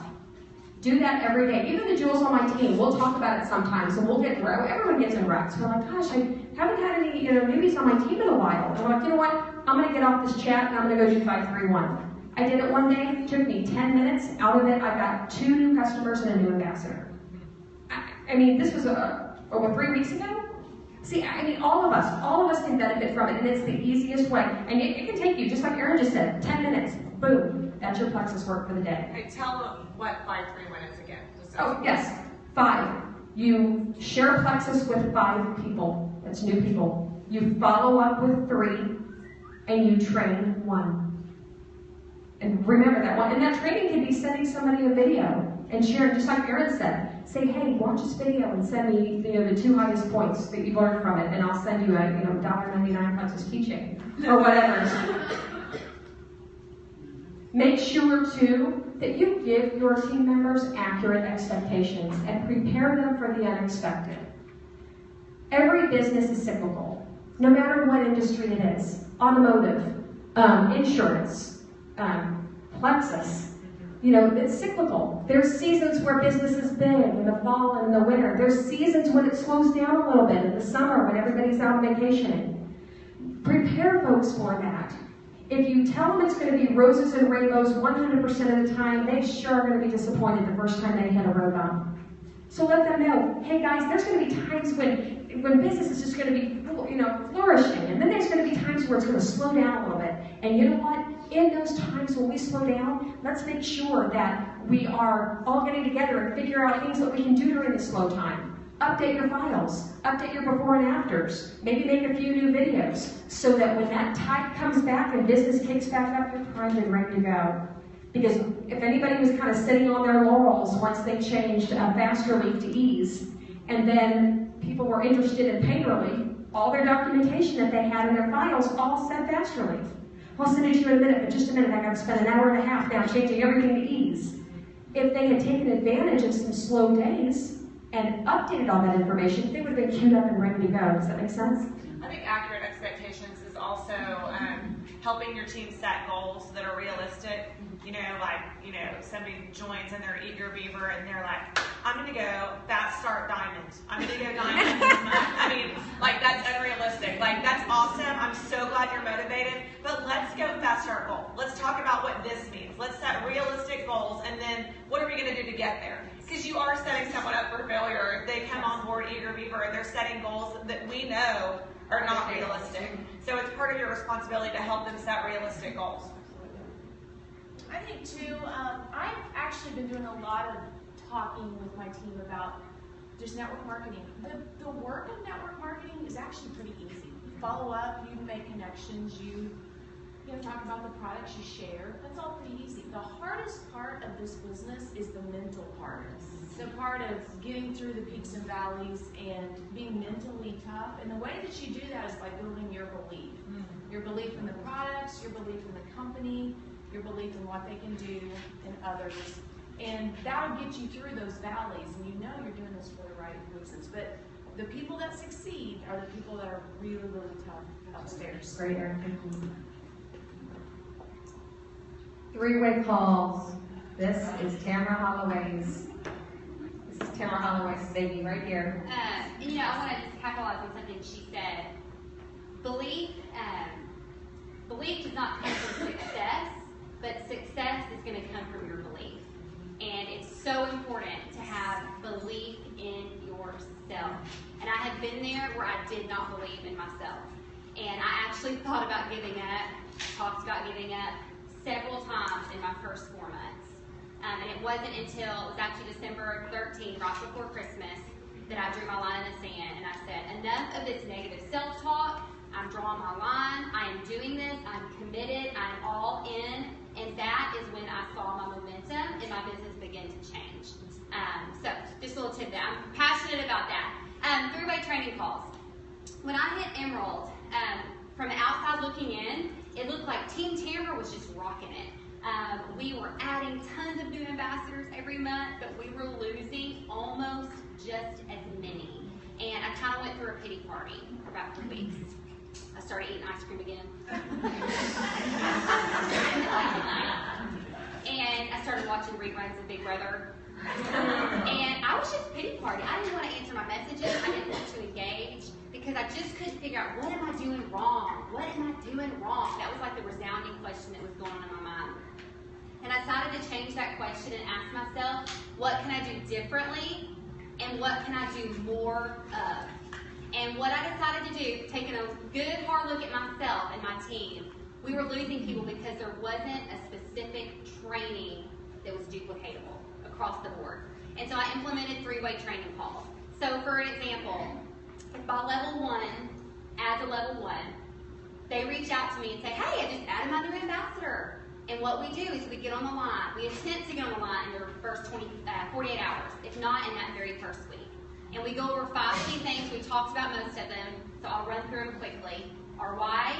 Do that every day. Even the jewels on my team, we'll talk about it sometimes, and we'll get everyone gets in ruts. We're like, gosh, I haven't had any newbies on my team in a while. And we're like, you know what? I'm going to get off this chat, and I'm going to go do 5-3-1. I did it one day. It took me 10 minutes. Out of it, I got 2 new customers and a new ambassador. I mean, this was over 3 weeks ago. See, I mean, all of us can benefit from it, and it's the easiest way. And it can take you, just like Erin just said, 10 minutes. Boom. That's your Plexus work for the day. Okay, tell them what 5-3-1 is again. Oh, yes. 5. You share Plexus with 5 people. That's new people. You follow up with 3, and you train 1. And remember that one. And that training can be sending somebody a video and sharing, just like Erin said. Say, hey, watch this video and send me the 2 highest points that you learned from it, and I'll send you a $1.99 Plexus teaching or whatever. Make sure, too, that you give your team members accurate expectations and prepare them for the unexpected. Every business is cyclical, no matter what industry it is. Automotive, insurance, Plexus. It's cyclical. There's seasons where business is big in the fall and in the winter. There's seasons when it slows down a little bit in the summer when everybody's out vacationing. Prepare folks for that. If you tell them it's going to be roses and rainbows 100% of the time, they sure are going to be disappointed the first time they hit a road bump. So let them know, hey guys, there's going to be times when business is just going to be, flourishing, and then there's going to be times where it's going to slow down a little bit. And you know what? In those times when we slow down, let's make sure that we are all getting together and figure out things that we can do during the slow time. Update your files, update your before and afters, maybe make a few new videos so that when that tide comes back and business kicks back up, you're primed and ready to go. Because if anybody was kind of sitting on their laurels once they changed fast relief to ease, and then people were interested in Payne relief, all their documentation that they had in their files all said fast relief. I'll send it to you in a minute, but just a minute, I got to spend an hour and a half now changing everything to ease. If they had taken advantage of some slow days and updated all that information, they would have been queued up and ready to go. Does that make sense? I think accurate expectations is also helping your team set goals that are realistic. Somebody joins and they're eager beaver and they're like, I'm going to go fast start diamond. I'm going to go diamond this month. That's unrealistic. That's awesome. I'm so glad you're motivated. But let's go fast start goal. Let's talk about what this means. Let's set realistic goals, and then what are we going to do to get there? Because you are setting someone up for failure if they come on board eager beaver and they're setting goals that we know are not realistic. So it's part of your responsibility to help them set realistic goals. I think too, I've actually been doing a lot of talking with my team about just network marketing. The work of network marketing is actually pretty easy. You follow up, you make connections, you talk about the products you share. That's all pretty easy. The hardest part of this business is the mental part. The part of getting through the peaks and valleys and being mentally tough. And the way that you do that is by building your belief. Your belief in the products, your belief in the company, your belief in what they can do and others. And that'll get you through those valleys, and you know you're doing this for the right reasons. But the people that succeed are the people that are really, really tough upstairs. Great, Erin. 3-way calls. This is Tamara Holloway's. This is Tamara Holloway's baby right here. I want to just capitalize on something she said. Belief Belief does not come from success, but success is going to come from your belief. And it's so important to have belief in yourself. And I have been there where I did not believe in myself. And I actually thought about giving up, talked about giving up several times in my first 4 months. And it wasn't until, it was actually December 13th, right before Christmas, that I drew my line in the sand and I said, enough of this negative self-talk. I'm drawing my line. I am doing this. I'm committed. I'm all in. And that is when I saw my momentum and my business begin to change. So just a little tip there. I'm passionate about that. 3-way training calls. When I hit Emerald, from the outside looking in, it looked like Team Tamara was just rocking it. We were adding tons of new ambassadors every month, but we were losing almost just as many. And I kind of went through a pity party for about 3 weeks. I started eating ice cream again. And I started watching reruns of Big Brother. And I was just pity party. I didn't want to answer my messages. I didn't want to engage because I just couldn't figure out, what am I doing wrong? What am I doing wrong? That was like the resounding question that was going on in my mind. And I decided to change that question and ask myself, what can I do differently? And what can I do more of? And what I decided to do, taking a good hard look at myself and my team, we were losing people because there wasn't a specific training that was duplicatable across the board. And so I implemented 3-way training calls. So for example, if by level 1, as a level 1, they reach out to me and say, hey, I just added my new ambassador. And what we do is we get on the line. We attempt to get on the line in the first 48 hours, if not in that very first week. And we go over 5 key things. We talked about most of them, so I'll run through them quickly. Our why,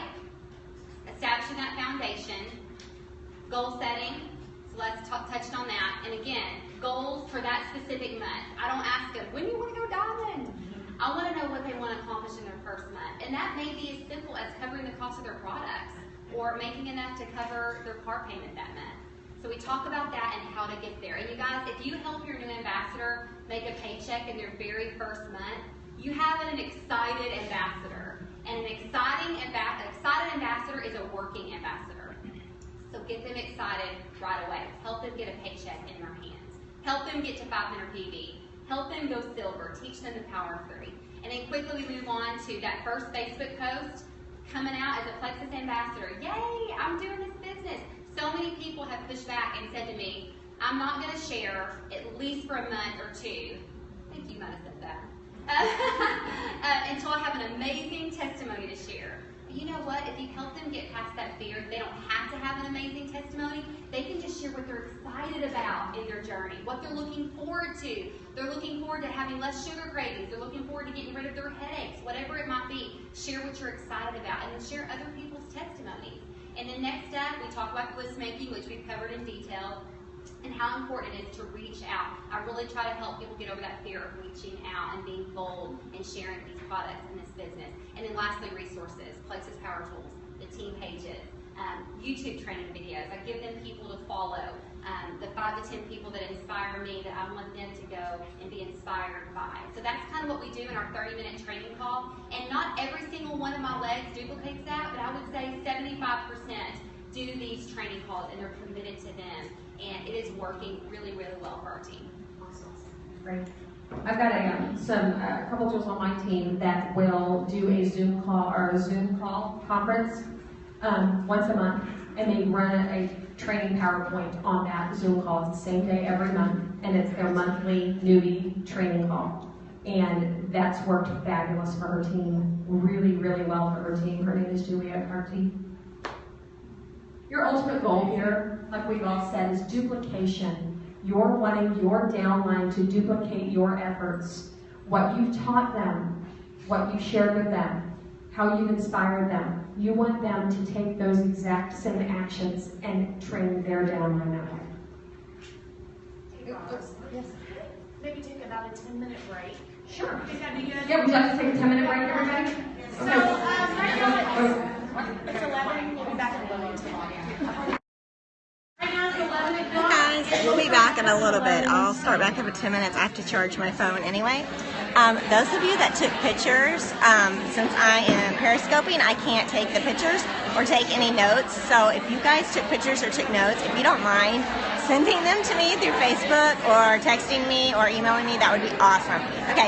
establishing that foundation, goal setting, Celeste touched on that, and again, goals for that specific month. I don't ask them, when do you want to go diamond? I want to know what they want to accomplish in their first month. And that may be as simple as covering the cost of their products or making enough to cover their car payment that month. So we talk about that and how to get there. And you guys, if you help your new ambassador make a paycheck in their very first month, you have an excited ambassador. And an excited ambassador is a working ambassador. So get them excited right away. Help them get a paycheck in their hands. Help them get to 500 PV. Help them go silver. Teach them the power of 3. And then quickly we move on to that first Facebook post, coming out as a Plexus ambassador. Yay, I'm doing this business. So many people have pushed back and said to me, I'm not going to share at least for a month or 2. I think you might have said that. Until I have an amazing testimony to share. But you know what? If you help them get past that fear, they don't have to have an amazing testimony. They can just share what they're excited about in their journey, what they're looking forward to. They're looking forward to having less sugar cravings. They're looking forward to getting rid of their headaches, whatever it might be. Share what you're excited about, and then share other people's testimonies. And then next up, we talk about list making, which we've covered in detail, and how important it is to reach out. I really try to help people get over that fear of reaching out and being bold and sharing these products in this business. And then lastly, resources, Plexus Power Tools, the team pages, YouTube training videos. I give them people to follow, the 5 to 10 people that inspire me that I want them to go and be inspired by. So that's kind of what we do in our 30-minute training call. And not every single one of my legs duplicates that, but I would say 75% do these training calls and they're committed to them. And it is working really, really well for our team. Great. I've got a couple tools on my team that will do a Zoom call conference once a month, and they run a training PowerPoint on that Zoom call. It's the same day every month, and it's their monthly newbie training call. And that's worked fabulous for her team, really, really well for her team. Her name is Julia Carty. Your ultimate goal here, like we've all said, is duplication. You're wanting your downline to duplicate your efforts, what you've taught them, what you've shared with them, how you've inspired them. You want them to take those exact same actions and train their downline that way. Yes. Maybe take about a 10-minute break. Sure. Think that'd be good? Yeah, would you like to take a 10-minute break, everybody? So, right now it's 11. We'll be back at 11 tomorrow. Right now it's 11 o'clock. Hey guys, we'll be back back in a little bit. I'll start back up in 10 minutes. I have to charge my phone anyway. Those of you that took pictures, since I am periscoping, I can't take the pictures or take any notes. So if you guys took pictures or took notes, if you don't mind sending them to me through Facebook or texting me or emailing me, that would be awesome. Okay.